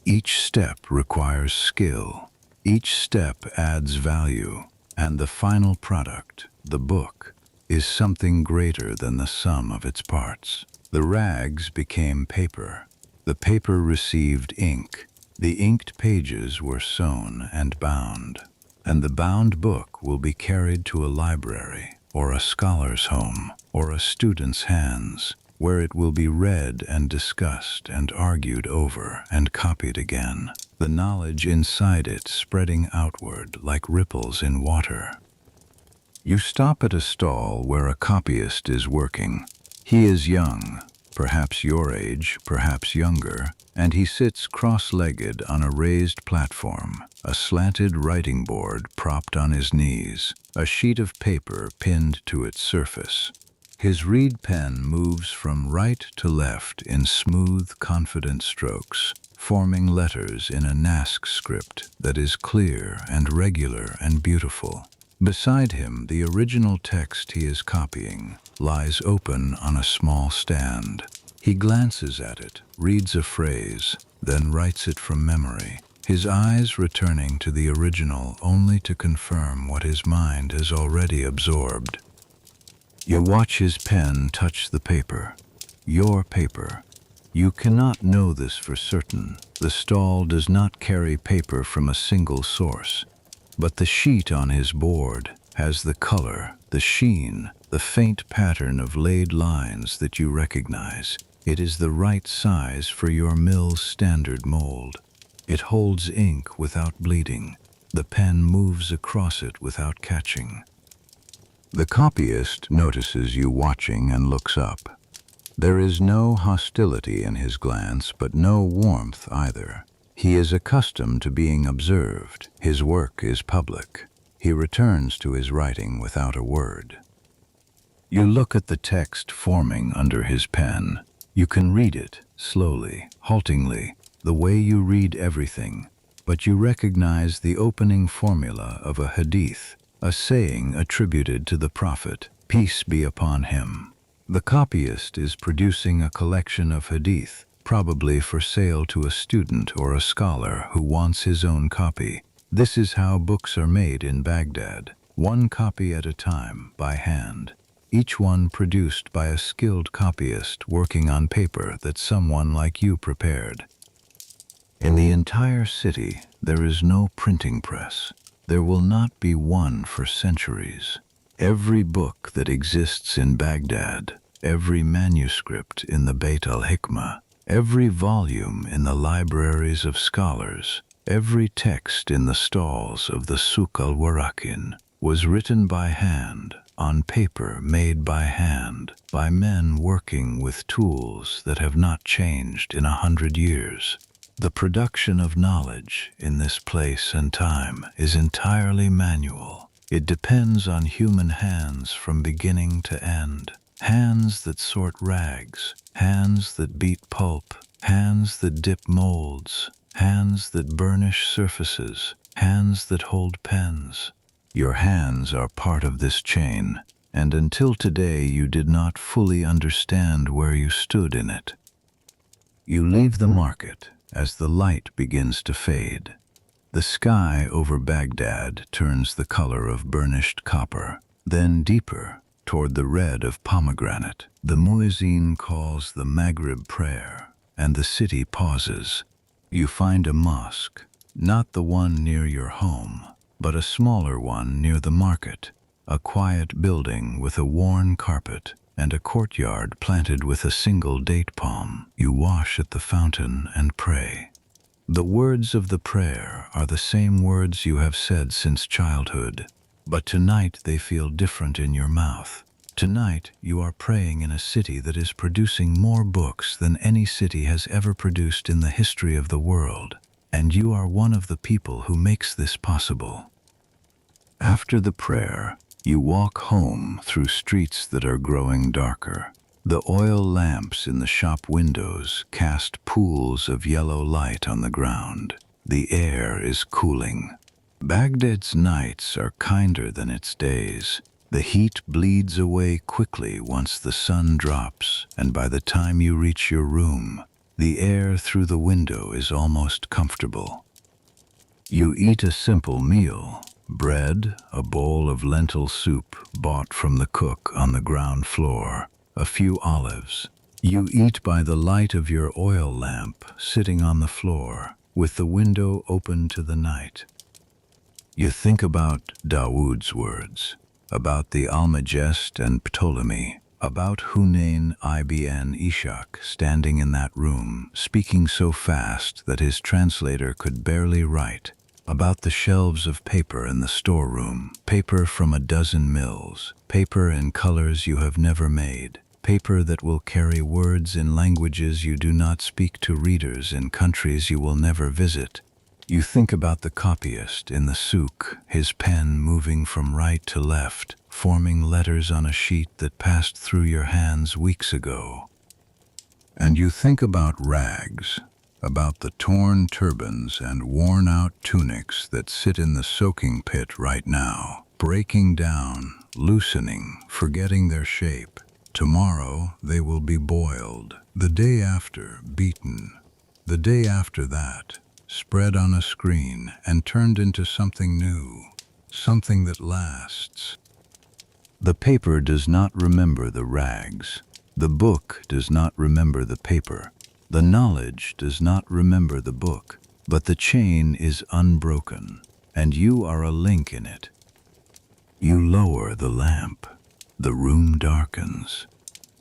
S1: Each step requires skill. Each step adds value, and the final product, the book, is something greater than the sum of its parts. The rags became paper. The paper received ink. The inked pages were sewn and bound. And the bound book will be carried to a library, or a scholar's home, or a student's hands, where it will be read and discussed and argued over and copied again, the knowledge inside it spreading outward like ripples in water. You stop at a stall where a copyist is working. He is young, perhaps your age, perhaps younger, and he sits cross-legged on a raised platform, a slanted writing board propped on his knees, a sheet of paper pinned to its surface. His reed pen moves from right to left in smooth, confident strokes, forming letters in a Naskh script that is clear and regular and beautiful. Beside him, the original text he is copying lies open on a small stand. He glances at it, reads a phrase, then writes it from memory, his eyes returning to the original only to confirm what his mind has already absorbed. You watch his pen touch the paper, your paper, You cannot know this for certain. The stall does not carry paper from a single source, but the sheet on his board has the color, the sheen, the faint pattern of laid lines that you recognize. It is the right size for your mill's standard mold. It holds ink without bleeding. The pen moves across it without catching. The copyist notices you watching and looks up. There is no hostility in his glance, but no warmth either. He is accustomed to being observed. His work is public. He returns to his writing without a word. You look at the text forming under his pen. You can read it slowly, haltingly, the way you read everything, but you recognize the opening formula of a hadith, a saying attributed to the Prophet, peace be upon him. The copyist is producing a collection of hadith, probably for sale to a student or a scholar who wants his own copy. This is how books are made in Baghdad, one copy at a time, by hand, each one produced by a skilled copyist working on paper that someone like you prepared. In the entire city, there is no printing press. There will not be one for centuries. Every book that exists in Baghdad, every manuscript in the Beit al-Hikmah, every volume in the libraries of scholars, every text in the stalls of the Souk al-Warakin was written by hand, on paper made by hand, by men working with tools that have not changed in 100 years. The production of knowledge in this place and time is entirely manual. It depends on human hands from beginning to end. Hands that sort rags, hands that beat pulp, hands that dip molds, hands that burnish surfaces, hands that hold pens. Your hands are part of this chain, and until today you did not fully understand where you stood in it. You leave the market as the light begins to fade. The sky over Baghdad turns the color of burnished copper, then deeper toward the red of pomegranate. The muezzin calls the Maghrib prayer, and the city pauses. You find a mosque, not the one near your home, but a smaller one near the market, a quiet building with a worn carpet and a courtyard planted with a single date palm. You wash at the fountain and pray. The words of the prayer are the same words you have said since childhood, but tonight they feel different in your mouth. Tonight you are praying in a city that is producing more books than any city has ever produced in the history of the world, and you are one of the people who makes this possible. After the prayer, you walk home through streets that are growing darker. The oil lamps in the shop windows cast pools of yellow light on the ground. The air is cooling. Baghdad's nights are kinder than its days. The heat bleeds away quickly once the sun drops, and by the time you reach your room, the air through the window is almost comfortable. You eat a simple meal. Bread, a bowl of lentil soup bought from the cook on the ground floor, a few olives. You eat by the light of your oil lamp sitting on the floor, with the window open to the night. You think about Dawood's words, about the Almagest and Ptolemy, about Hunayn ibn Ishaq standing in that room, speaking so fast that his translator could barely write, about the shelves of paper in the storeroom, paper from a dozen mills, paper in colors you have never made, paper that will carry words in languages you do not speak to readers in countries you will never visit. You think about the copyist in the souk, his pen moving from right to left, forming letters on a sheet that passed through your hands weeks ago. And you think about rags, about the torn turbans and worn-out tunics that sit in the soaking pit right now, breaking down, loosening, forgetting their shape. Tomorrow they will be boiled, the day after beaten, the day after that spread on a screen and turned into something new, something that lasts. The paper does not remember the rags. The book does not remember the paper. The knowledge does not remember the book, but the chain is unbroken, and you are a link in it. You lower the lamp. The room darkens.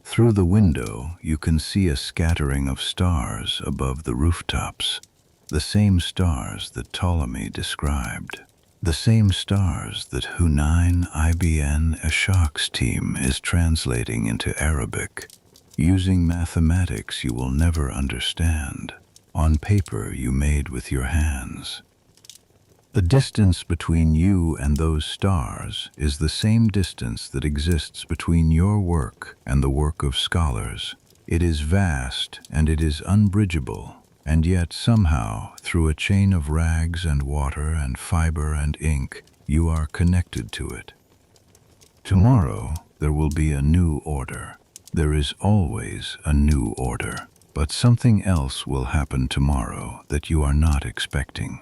S1: Through the window, you can see a scattering of stars above the rooftops, the same stars that Ptolemy described, the same stars that Hunayn ibn Ishaq's team is translating into Arabic, using mathematics you will never understand, on paper you made with your hands. The distance between you and those stars is the same distance that exists between your work and the work of scholars. It is vast and it is unbridgeable, and yet somehow, through a chain of rags and water and fiber and ink, you are connected to it. Tomorrow there will be a new order. There is always a new order, but something else will happen tomorrow that you are not expecting.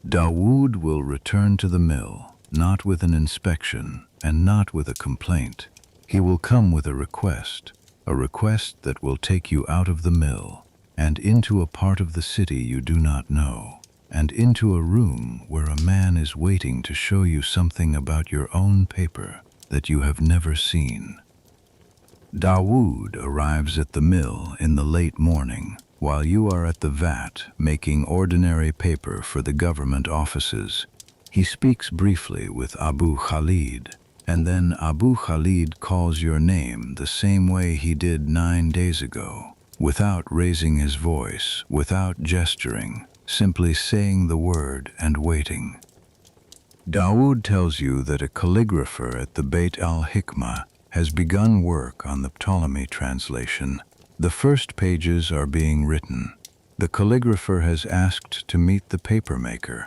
S1: Dawood will return to the mill, not with an inspection and not with a complaint. He will come with a request that will take you out of the mill and into a part of the city you do not know, and into a room where a man is waiting to show you something about your own paper that you have never seen. Dawood arrives at the mill in the late morning, while you are at the vat making ordinary paper for the government offices. He speaks briefly with Abu Khalid, and then Abu Khalid calls your name the same way he did 9 days ago, without raising his voice, without gesturing, simply saying the word and waiting. Dawood tells you that a calligrapher at the Beit al-Hikmah has begun work on the Ptolemy translation. The first pages are being written. The calligrapher has asked to meet the papermaker.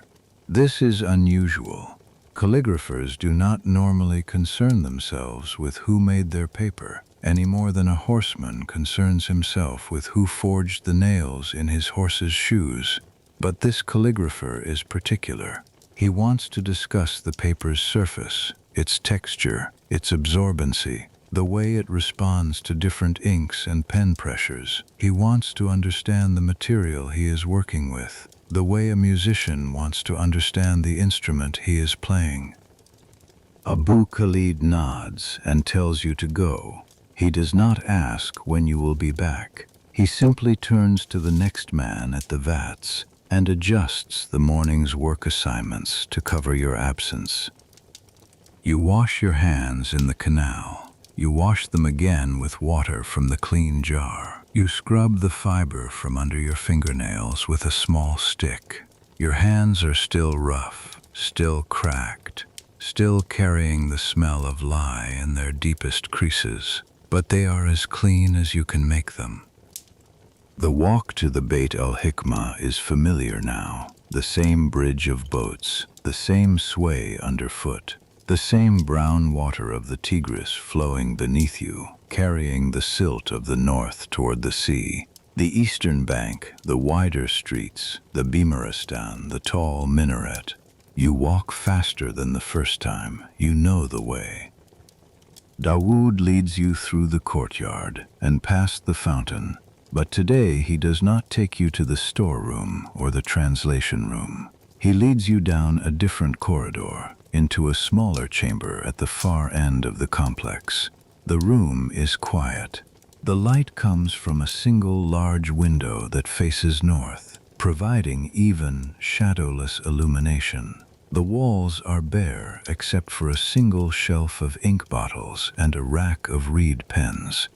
S1: This is unusual. Calligraphers do not normally concern themselves with who made their paper, any more than a horseman concerns himself with who forged the nails in his horse's shoes. But this calligrapher is particular. He wants to discuss the paper's surface, its texture, its absorbency, the way it responds to different inks and pen pressures. He wants to understand the material he is working with, the way a musician wants to understand the instrument he is playing. Abu Khalid nods and tells you to go. He does not ask when you will be back. He simply turns to the next man at the vats and adjusts the morning's work assignments to cover your absence. You wash your hands in the canal. You wash them again with water from the clean jar. You scrub the fiber from under your fingernails with a small stick. Your hands are still rough, still cracked, still carrying the smell of lye in their deepest creases, but they are as clean as you can make them. The walk to the Beit al-Hikmah is familiar now. The same bridge of boats, the same sway underfoot, the same brown water of the Tigris flowing beneath you, carrying the silt of the north toward the sea. The eastern bank, the wider streets, the Bimaristan, the tall minaret. You walk faster than the first time. You know the way. Dawood leads you through the courtyard and past the fountain, but today he does not take you to the storeroom or the translation room. He leads you down a different corridor, into a smaller chamber at the far end of the complex. The room is quiet. The light comes from a single large window that faces north, providing even, shadowless illumination. The walls are bare except for a single shelf of ink bottles and a rack of reed pens.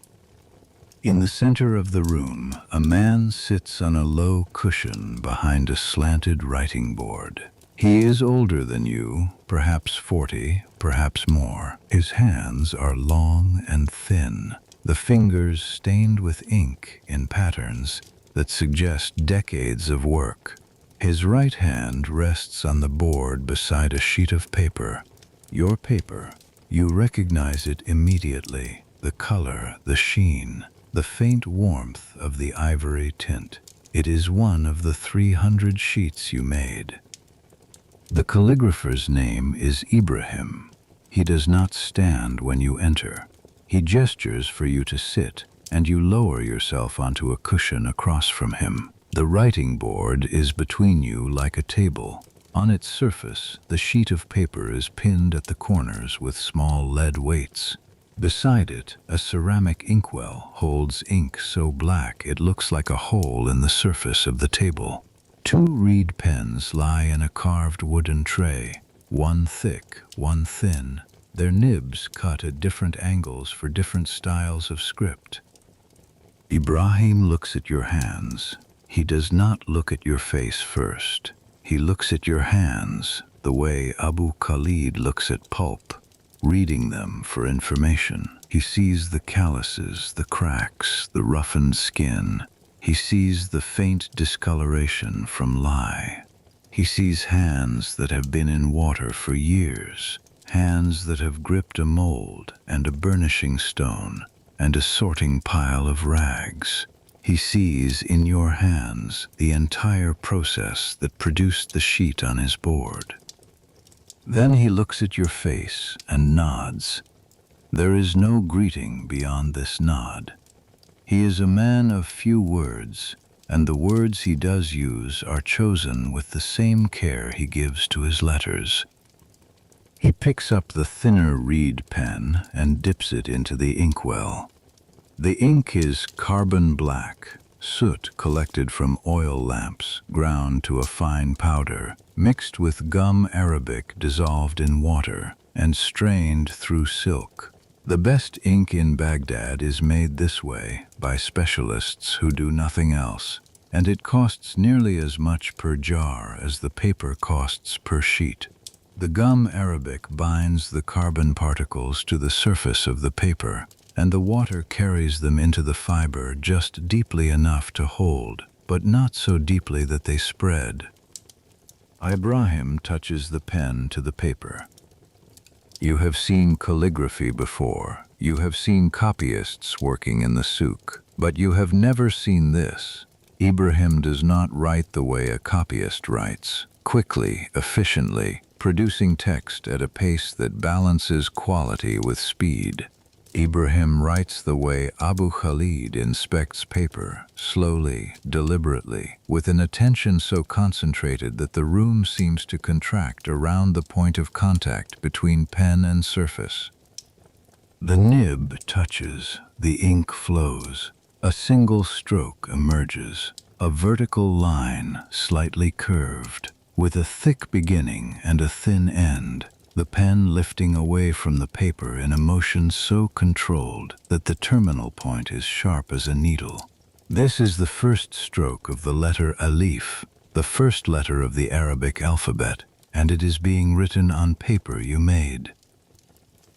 S1: In the center of the room, a man sits on a low cushion behind a slanted writing board. He is older than you, perhaps 40, perhaps more. His hands are long and thin, the fingers stained with ink in patterns that suggest decades of work. His right hand rests on the board beside a sheet of paper. Your paper. You recognize it immediately. The color, the sheen, the faint warmth of the ivory tint. It is one of the 300 sheets you made. The calligrapher's name is Ibrahim. He does not stand when you enter. He gestures for you to sit, and you lower yourself onto a cushion across from him. The writing board is between you like a table. On its surface, the sheet of paper is pinned at the corners with small lead weights. Beside it, a ceramic inkwell holds ink so black it looks like a hole in the surface of the table. 2 reed pens lie in a carved wooden tray, one thick, one thin, their nibs cut at different angles for different styles of script. Ibrahim looks at your hands. He does not look at your face first. He looks at your hands the way Abu Khalid looks at pulp, reading them for information. He sees the calluses, the cracks, the roughened skin. He sees the faint discoloration from lye. He sees hands that have been in water for years, hands that have gripped a mold and a burnishing stone and a sorting pile of rags. He sees in your hands the entire process that produced the sheet on his board. Then he looks at your face and nods. There is no greeting beyond this nod. He is a man of few words, and the words he does use are chosen with the same care he gives to his letters. He picks up the thinner reed pen and dips it into the inkwell. The ink is carbon black, soot collected from oil lamps, ground to a fine powder, mixed with gum arabic dissolved in water, and strained through silk. The best ink in Baghdad is made this way by specialists who do nothing else, and it costs nearly as much per jar as the paper costs per sheet. The gum arabic binds the carbon particles to the surface of the paper, and the water carries them into the fiber just deeply enough to hold, but not so deeply that they spread. Ibrahim touches the pen to the paper. You have seen calligraphy before. You have seen copyists working in the souk, but you have never seen this. Ibrahim does not write the way a copyist writes, quickly, efficiently, producing text at a pace that balances quality with speed. Ibrahim writes the way Abu Khalid inspects paper, slowly, deliberately, with an attention so concentrated that the room seems to contract around the point of contact between pen and surface. The nib touches, the ink flows, a single stroke emerges, a vertical line slightly curved, with a thick beginning and a thin end. The pen lifting away from the paper in a motion so controlled that the terminal point is sharp as a needle. This is the first stroke of the letter Alif, the first letter of the Arabic alphabet, and it is being written on paper you made.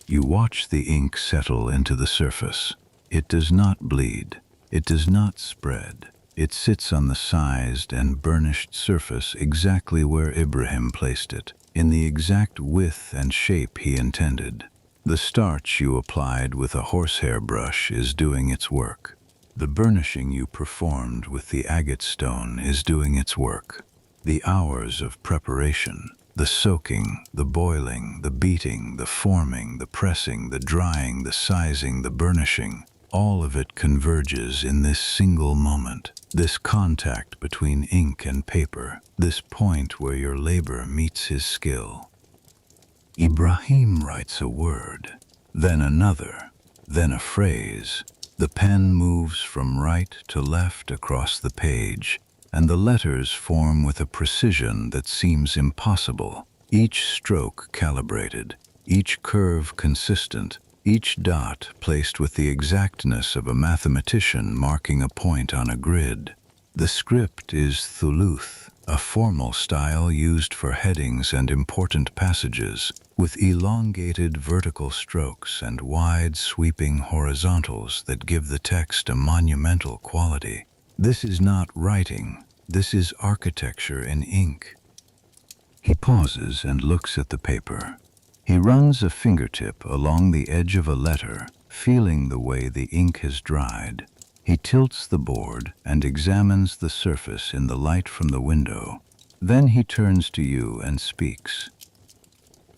S1: You watch the ink settle into the surface. It does not bleed. It does not spread. It sits on the sized and burnished surface exactly where Ibrahim placed it, in the exact width and shape he intended. The starch you applied with a horsehair brush is doing its work. The burnishing you performed with the agate stone is doing its work. The hours of preparation, the soaking, the boiling, the beating, the forming, the pressing, the drying, the sizing, the burnishing, all of it converges in this single moment, this contact between ink and paper, this point where your labor meets his skill. Ibrahim writes a word, then another, then a phrase. The pen moves from right to left across the page, and the letters form with a precision that seems impossible, each stroke calibrated, each curve consistent, each dot placed with the exactness of a mathematician marking a point on a grid. The script is thuluth, a formal style used for headings and important passages, with elongated vertical strokes and wide sweeping horizontals that give the text a monumental quality. This is not writing, this is architecture in ink. He pauses and looks at the paper. He runs a fingertip along the edge of a letter, feeling the way the ink has dried. He tilts the board and examines the surface in the light from the window. Then he turns to you and speaks.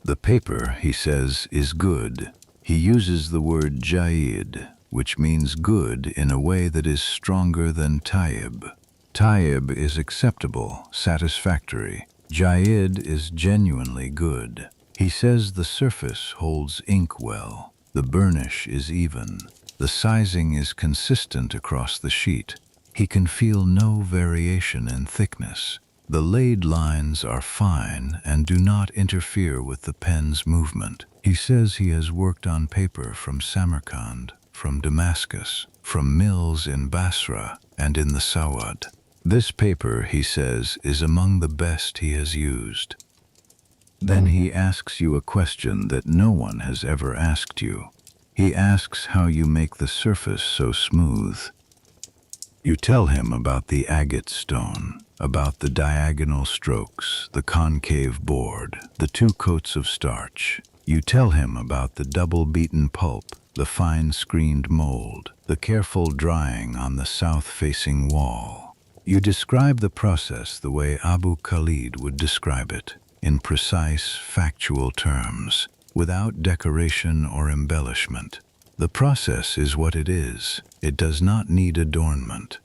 S1: The paper, he says, is good. He uses the word jaid, which means good in a way that is stronger than tayyib. Tayyib is acceptable, satisfactory. Jayyid is genuinely good. He says the surface holds ink well. The burnish is even. The sizing is consistent across the sheet. He can feel no variation in thickness. The laid lines are fine and do not interfere with the pen's movement. He says he has worked on paper from Samarkand, from Damascus, from mills in Basra and in the Sawad. This paper, he says, is among the best he has used. Then he asks you a question that no one has ever asked you. He asks how you make the surface so smooth. You tell him about the agate stone, about the diagonal strokes, the concave board, the 2 coats of starch. You tell him about the double-beaten pulp, the fine-screened mold, the careful drying on the south-facing wall. You describe the process the way Abu Khalid would describe it, in precise, factual terms, without decoration or embellishment. The process is what it is. It does not need adornment.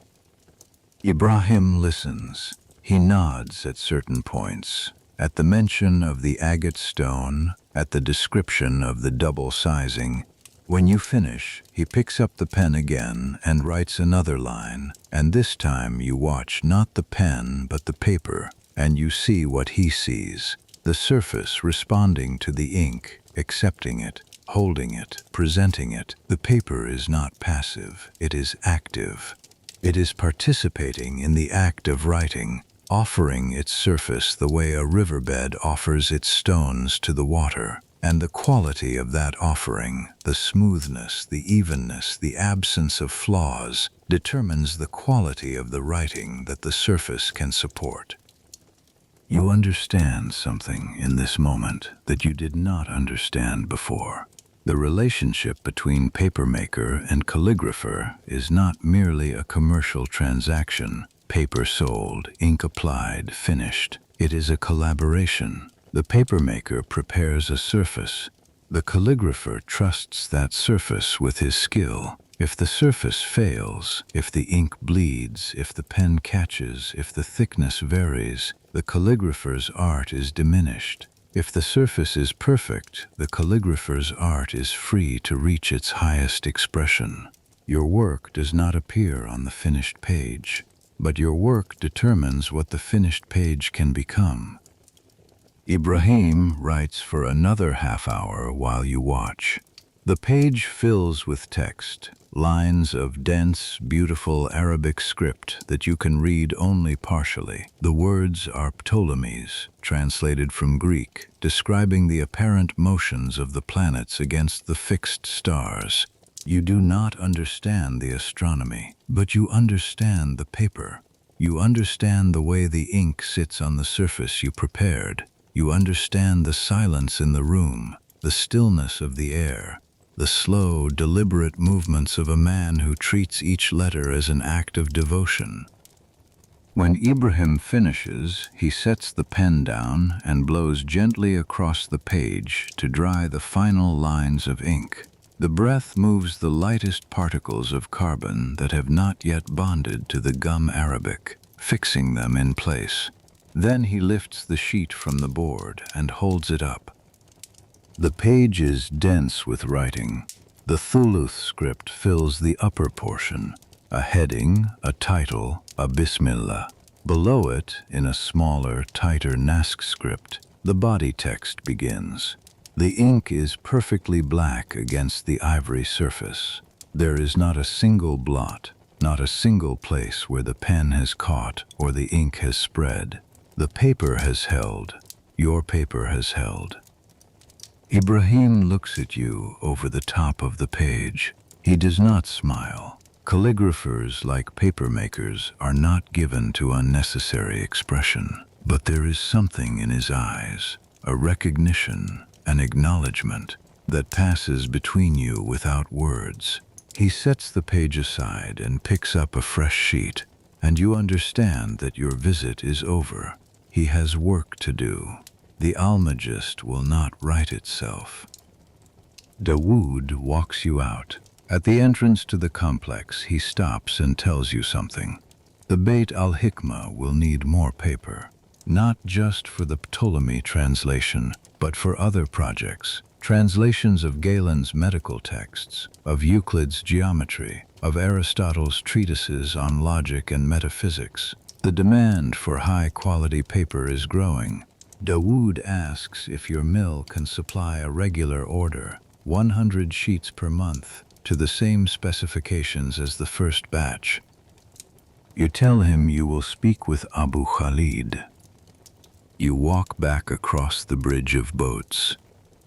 S1: Ibrahim listens. He nods at certain points. At the mention of the agate stone, at the description of the double sizing. When you finish, he picks up the pen again and writes another line, and this time you watch not the pen but the paper, and you see what he sees, the surface responding to the ink, accepting it, holding it, presenting it. The paper is not passive, it is active. It is participating in the act of writing, offering its surface the way a riverbed offers its stones to the water. And the quality of that offering, the smoothness, the evenness, the absence of flaws, determines the quality of the writing that the surface can support. You understand something in this moment that you did not understand before. The relationship between papermaker and calligrapher is not merely a commercial transaction, paper sold, ink applied, finished. It is a collaboration. The papermaker prepares a surface. The calligrapher trusts that surface with his skill. If the surface fails, if the ink bleeds, if the pen catches, if the thickness varies, the calligrapher's art is diminished. If the surface is perfect, the calligrapher's art is free to reach its highest expression. Your work does not appear on the finished page, but your work determines what the finished page can become. Ibrahim writes for another half hour while you watch. The page fills with text, lines of dense, beautiful Arabic script that you can read only partially. The words are Ptolemies, translated from Greek, describing the apparent motions of the planets against the fixed stars. You do not understand the astronomy, but you understand the paper. You understand the way the ink sits on the surface you prepared. You understand the silence in the room, the stillness of the air, the slow, deliberate movements of a man who treats each letter as an act of devotion. When Ibrahim finishes, he sets the pen down and blows gently across the page to dry the final lines of ink. The breath moves the lightest particles of carbon that have not yet bonded to the gum Arabic, fixing them in place. Then he lifts the sheet from the board and holds it up. The page is dense with writing. The Thuluth script fills the upper portion, a heading, a title, a Bismillah. Below it, in a smaller, tighter Naskh script, the body text begins. The ink is perfectly black against the ivory surface. There is not a single blot, not a single place where the pen has caught or the ink has spread. The paper has held. Your paper has held. Ibrahim looks at you over the top of the page. He does not smile. Calligraphers, like papermakers, are not given to unnecessary expression. But there is something in his eyes, a recognition, an acknowledgement, that passes between you without words. He sets the page aside and picks up a fresh sheet, and you understand that your visit is over. He has work to do. The Almagist will not write itself. Dawood walks you out. At the entrance to the complex, he stops and tells you something. The Beit al-Hikmah will need more paper, not just for the Ptolemy translation, but for other projects. Translations of Galen's medical texts, of Euclid's geometry, of Aristotle's treatises on logic and metaphysics. The demand for high-quality paper is growing. Dawood asks if your mill can supply a regular order, 100 sheets per month, to the same specifications as the first batch. You tell him you will speak with Abu Khalid. You walk back across the bridge of boats.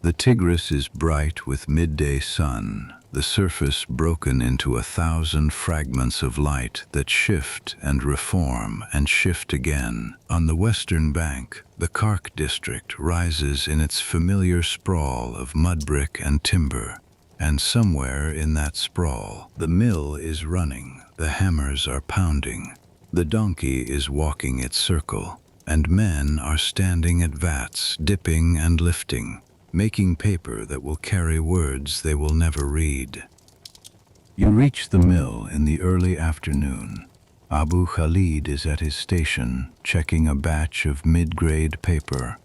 S1: The Tigris is bright with midday sun, the surface broken into 1,000 fragments of light that shift and reform and shift again. On the western bank, the Kark district rises in its familiar sprawl of mud brick and timber. And somewhere in that sprawl, the mill is running, the hammers are pounding, the donkey is walking its circle, and men are standing at vats, dipping and lifting, making paper that will carry words they will never read. You reach the mill in the early afternoon. Abu Khalid is at his station, checking a batch of mid-grade paper.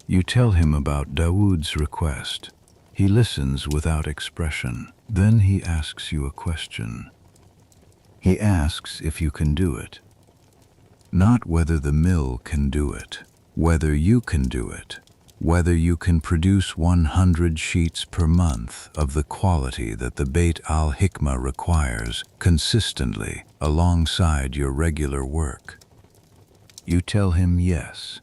S1: You tell him about Dawood's request. He listens without expression. Then he asks you a question. He asks if you can do it. Not whether the mill can do it, whether you can do it, whether you can produce 100 sheets per month of the quality that the Beit al-Hikmah requires consistently alongside your regular work. You tell him yes.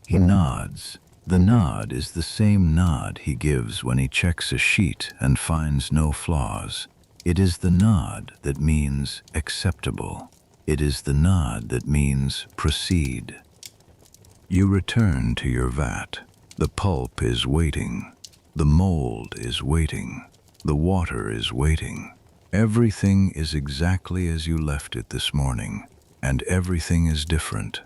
S1: He nods. The nod is the same nod he gives when he checks a sheet and finds no flaws. It is the nod that means acceptable. It is the nod that means proceed. You return to your vat. The pulp is waiting. The mold is waiting. The water is waiting. Everything is exactly as you left it this morning, and everything is different.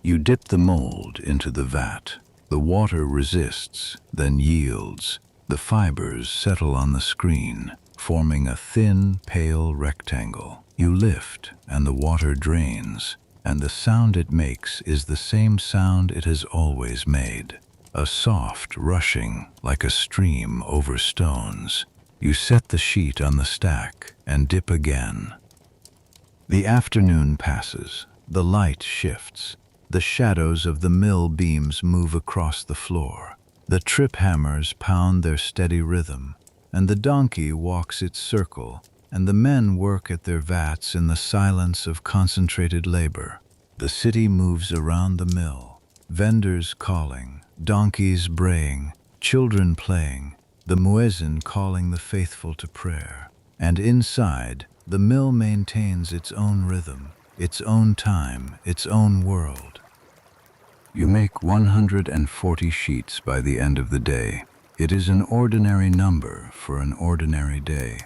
S1: You dip the mold into the vat. The water resists, then yields. The fibers settle on the screen, forming a thin, pale rectangle. You lift, and the water drains, and the sound it makes is the same sound it has always made. A soft rushing, like a stream over stones. You set the sheet on the stack and dip again. The afternoon passes. The light shifts. The shadows of the mill beams move across the floor. The trip hammers pound their steady rhythm, and the donkey walks its circle, and the men work at their vats in the silence of concentrated labor. The city moves around the mill, vendors calling, donkeys braying, children playing, the muezzin calling the faithful to prayer. And inside, the mill maintains its own rhythm, its own time, its own world. You make 140 sheets by the end of the day. It is an ordinary number for an ordinary day.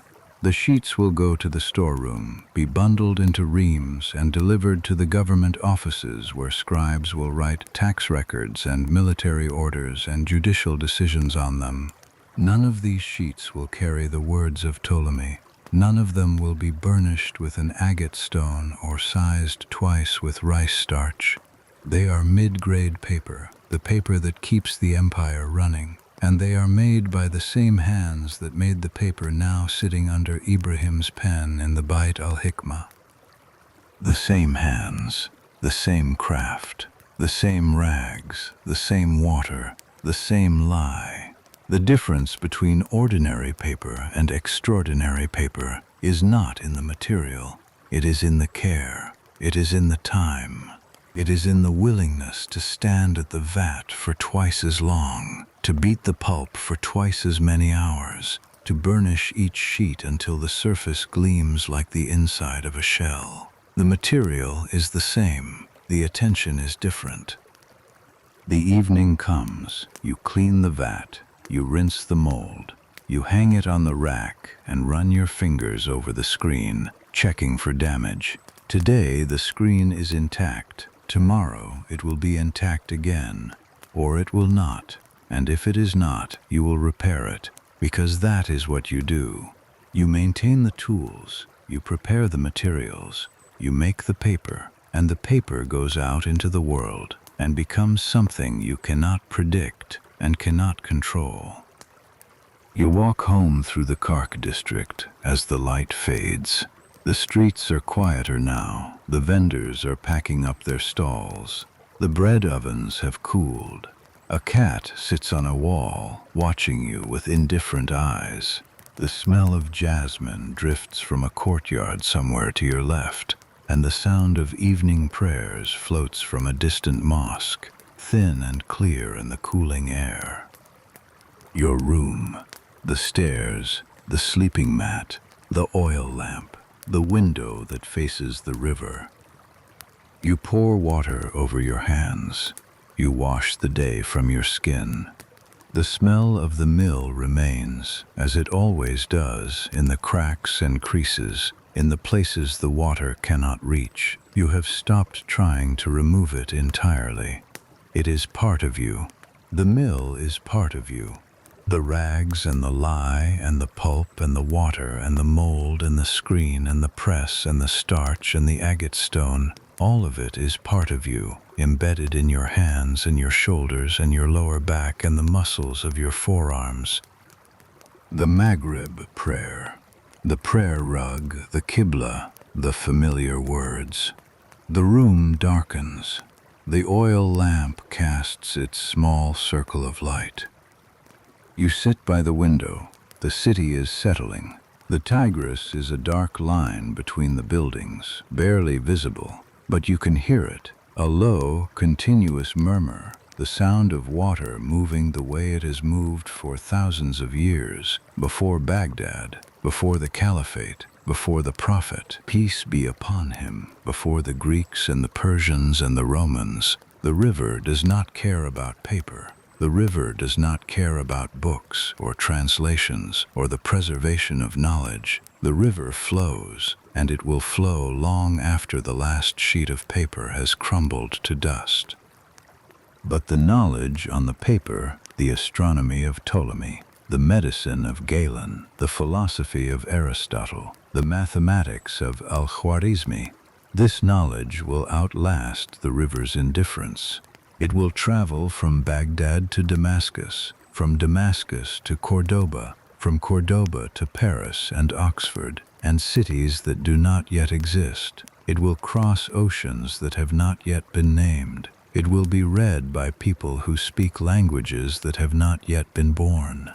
S1: The sheets will go to the storeroom, be bundled into reams, and delivered to the government offices where scribes will write tax records and military orders and judicial decisions on them. None of these sheets will carry the words of Ptolemy. None of them will be burnished with an agate stone or sized twice with rice starch. They are mid-grade paper, the paper that keeps the empire running, and they are made by the same hands that made the paper now sitting under Ibrahim's pen in the Beit al-Hikmah. The same hands, the same craft, the same rags, the same water, the same lie. The difference between ordinary paper and extraordinary paper is not in the material. It is in the care. It is in the time. It is in the willingness to stand at the vat for twice as long, to beat the pulp for twice as many hours, to burnish each sheet until the surface gleams like the inside of a shell. The material is the same. The attention is different. The evening comes. You clean the vat. You rinse the mold. You hang it on the rack and run your fingers over the screen, checking for damage. Today the screen is intact. Tomorrow it will be intact again, or it will not, and if it is not, you will repair it. because that is what you do. You maintain the tools, you prepare the materials, you make the paper, and the paper goes out into the world and becomes something you cannot predict and cannot control. You walk home through the Kark district as the light fades. The streets are quieter now. The vendors are packing up their stalls. The bread ovens have cooled. A cat sits on a wall, watching you with indifferent eyes. The smell of jasmine drifts from a courtyard somewhere to your left, and the sound of evening prayers floats from a distant mosque, thin and clear in the cooling air. Your room. The stairs, the sleeping mat, the oil lamp, the window that faces the river. You pour water over your hands. You wash the day from your skin. The smell of the mill remains, as it always does, in the cracks and creases, in the places the water cannot reach. You have stopped trying to remove it entirely. It is part of you. The mill is part of you. The rags and the lye and the pulp and the water and the mold and the screen and the press and the starch and the agate stone, all of it is part of you, embedded in your hands and your shoulders and your lower back and the muscles of your forearms. The Maghrib prayer, the prayer rug, the Qibla, the familiar words. The room darkens. The oil lamp casts its small circle of light. You sit by the window. The city is settling. The Tigris is a dark line between the buildings, barely visible, but you can hear it, a low, continuous murmur, the sound of water moving the way it has moved for thousands of years, before Baghdad, before the Caliphate, before the Prophet, peace be upon him, before the Greeks and the Persians and the Romans. The river does not care about paper. The river does not care about books or translations or the preservation of knowledge. The river flows, and it will flow long after the last sheet of paper has crumbled to dust. But the knowledge on the paper, the astronomy of Ptolemy, the medicine of Galen, the philosophy of Aristotle, the mathematics of Al-Khwarizmi, this knowledge will outlast the river's indifference. It will travel from Baghdad to Damascus, from Damascus to Cordoba, from Cordoba to Paris and Oxford, and cities that do not yet exist. It will cross oceans that have not yet been named. It will be read by people who speak languages that have not yet been born.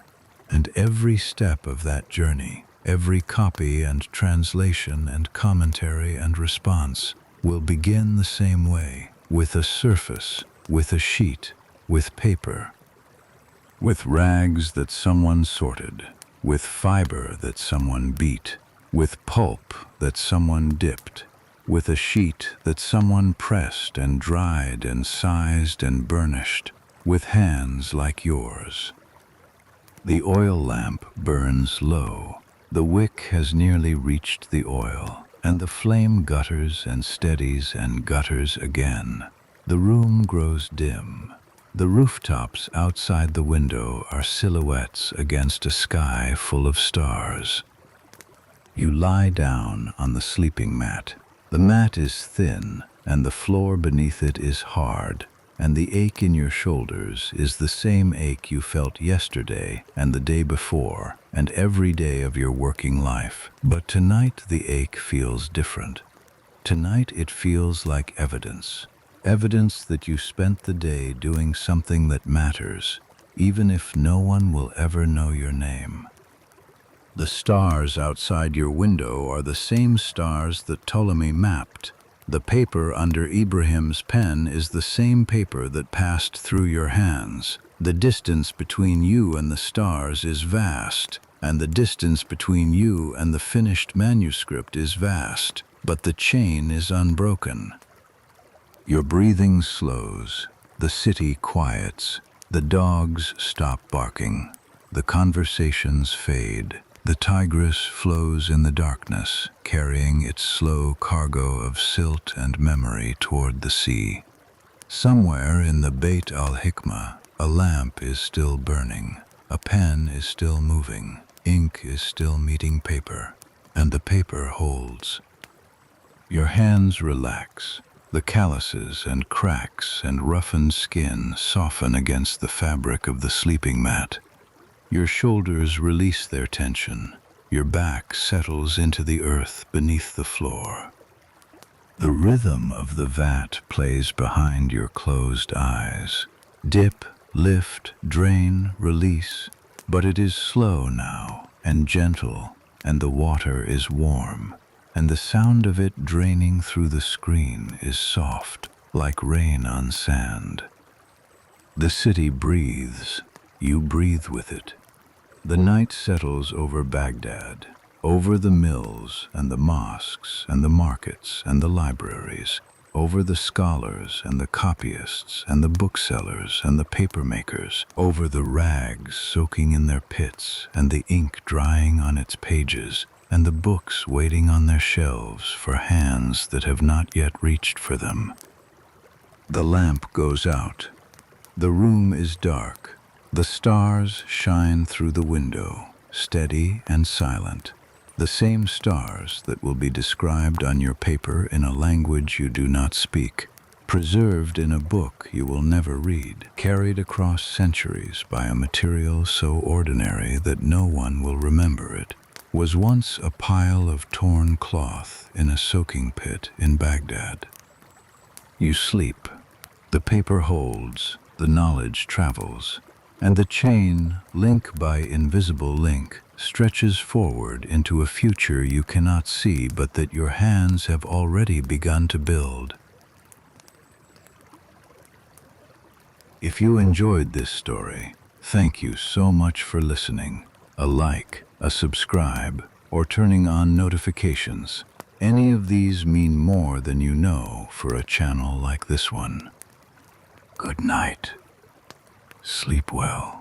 S1: And every step of that journey, every copy and translation and commentary and response will begin the same way, with a surface, with a sheet, with paper, with rags that someone sorted, with fiber that someone beat, with pulp that someone dipped, with a sheet that someone pressed and dried and sized and burnished, with hands like yours. The oil lamp burns low. The wick has nearly reached the oil, and the flame gutters and steadies and gutters again. The room grows dim. The rooftops outside the window are silhouettes against a sky full of stars. You lie down on the sleeping mat. The mat is thin, and the floor beneath it is hard, and the ache in your shoulders is the same ache you felt yesterday and the day before and every day of your working life. But tonight the ache feels different. Tonight it feels like evidence. Evidence that you spent the day doing something that matters, even if no one will ever know your name. The stars outside your window are the same stars that Ptolemy mapped. The paper under Ibrahim's pen is the same paper that passed through your hands. The distance between you and the stars is vast, and the distance between you and the finished manuscript is vast, but the chain is unbroken. Your breathing slows, the city quiets, the dogs stop barking, the conversations fade, the Tigris flows in the darkness, carrying its slow cargo of silt and memory toward the sea. Somewhere in the Beit al-Hikmah, a lamp is still burning. A pen is still moving, ink is still meeting paper, and the paper holds. Your hands relax. The calluses and cracks and roughened skin soften against the fabric of the sleeping mat. Your shoulders release their tension. Your back settles into the earth beneath the floor. The rhythm of the vat plays behind your closed eyes. Dip, lift, drain, release. But it is slow now and gentle, and the water is warm, and the sound of it draining through the screen is soft, like rain on sand. The city breathes. You breathe with it. The night settles over Baghdad, over the mills and the mosques and the markets and the libraries, over the scholars and the copyists and the booksellers and the papermakers, over the rags soaking in their pits and the ink drying on its pages and the books waiting on their shelves for hands that have not yet reached for them. The lamp goes out. The room is dark. The stars shine through the window, steady and silent, the same stars that will be described on your paper in a language you do not speak, preserved in a book you will never read, carried across centuries by a material so ordinary that no one will remember it, was once a pile of torn cloth in a soaking pit in Baghdad. You sleep. The paper holds, the knowledge travels, and the chain, link by invisible link, stretches forward into a future you cannot see but that your hands have already begun to build. If you enjoyed this story, thank you so much for listening. A like, a subscribe, or turning on notifications. Any of these mean more than you know for a channel like this one. Good night. Sleep well.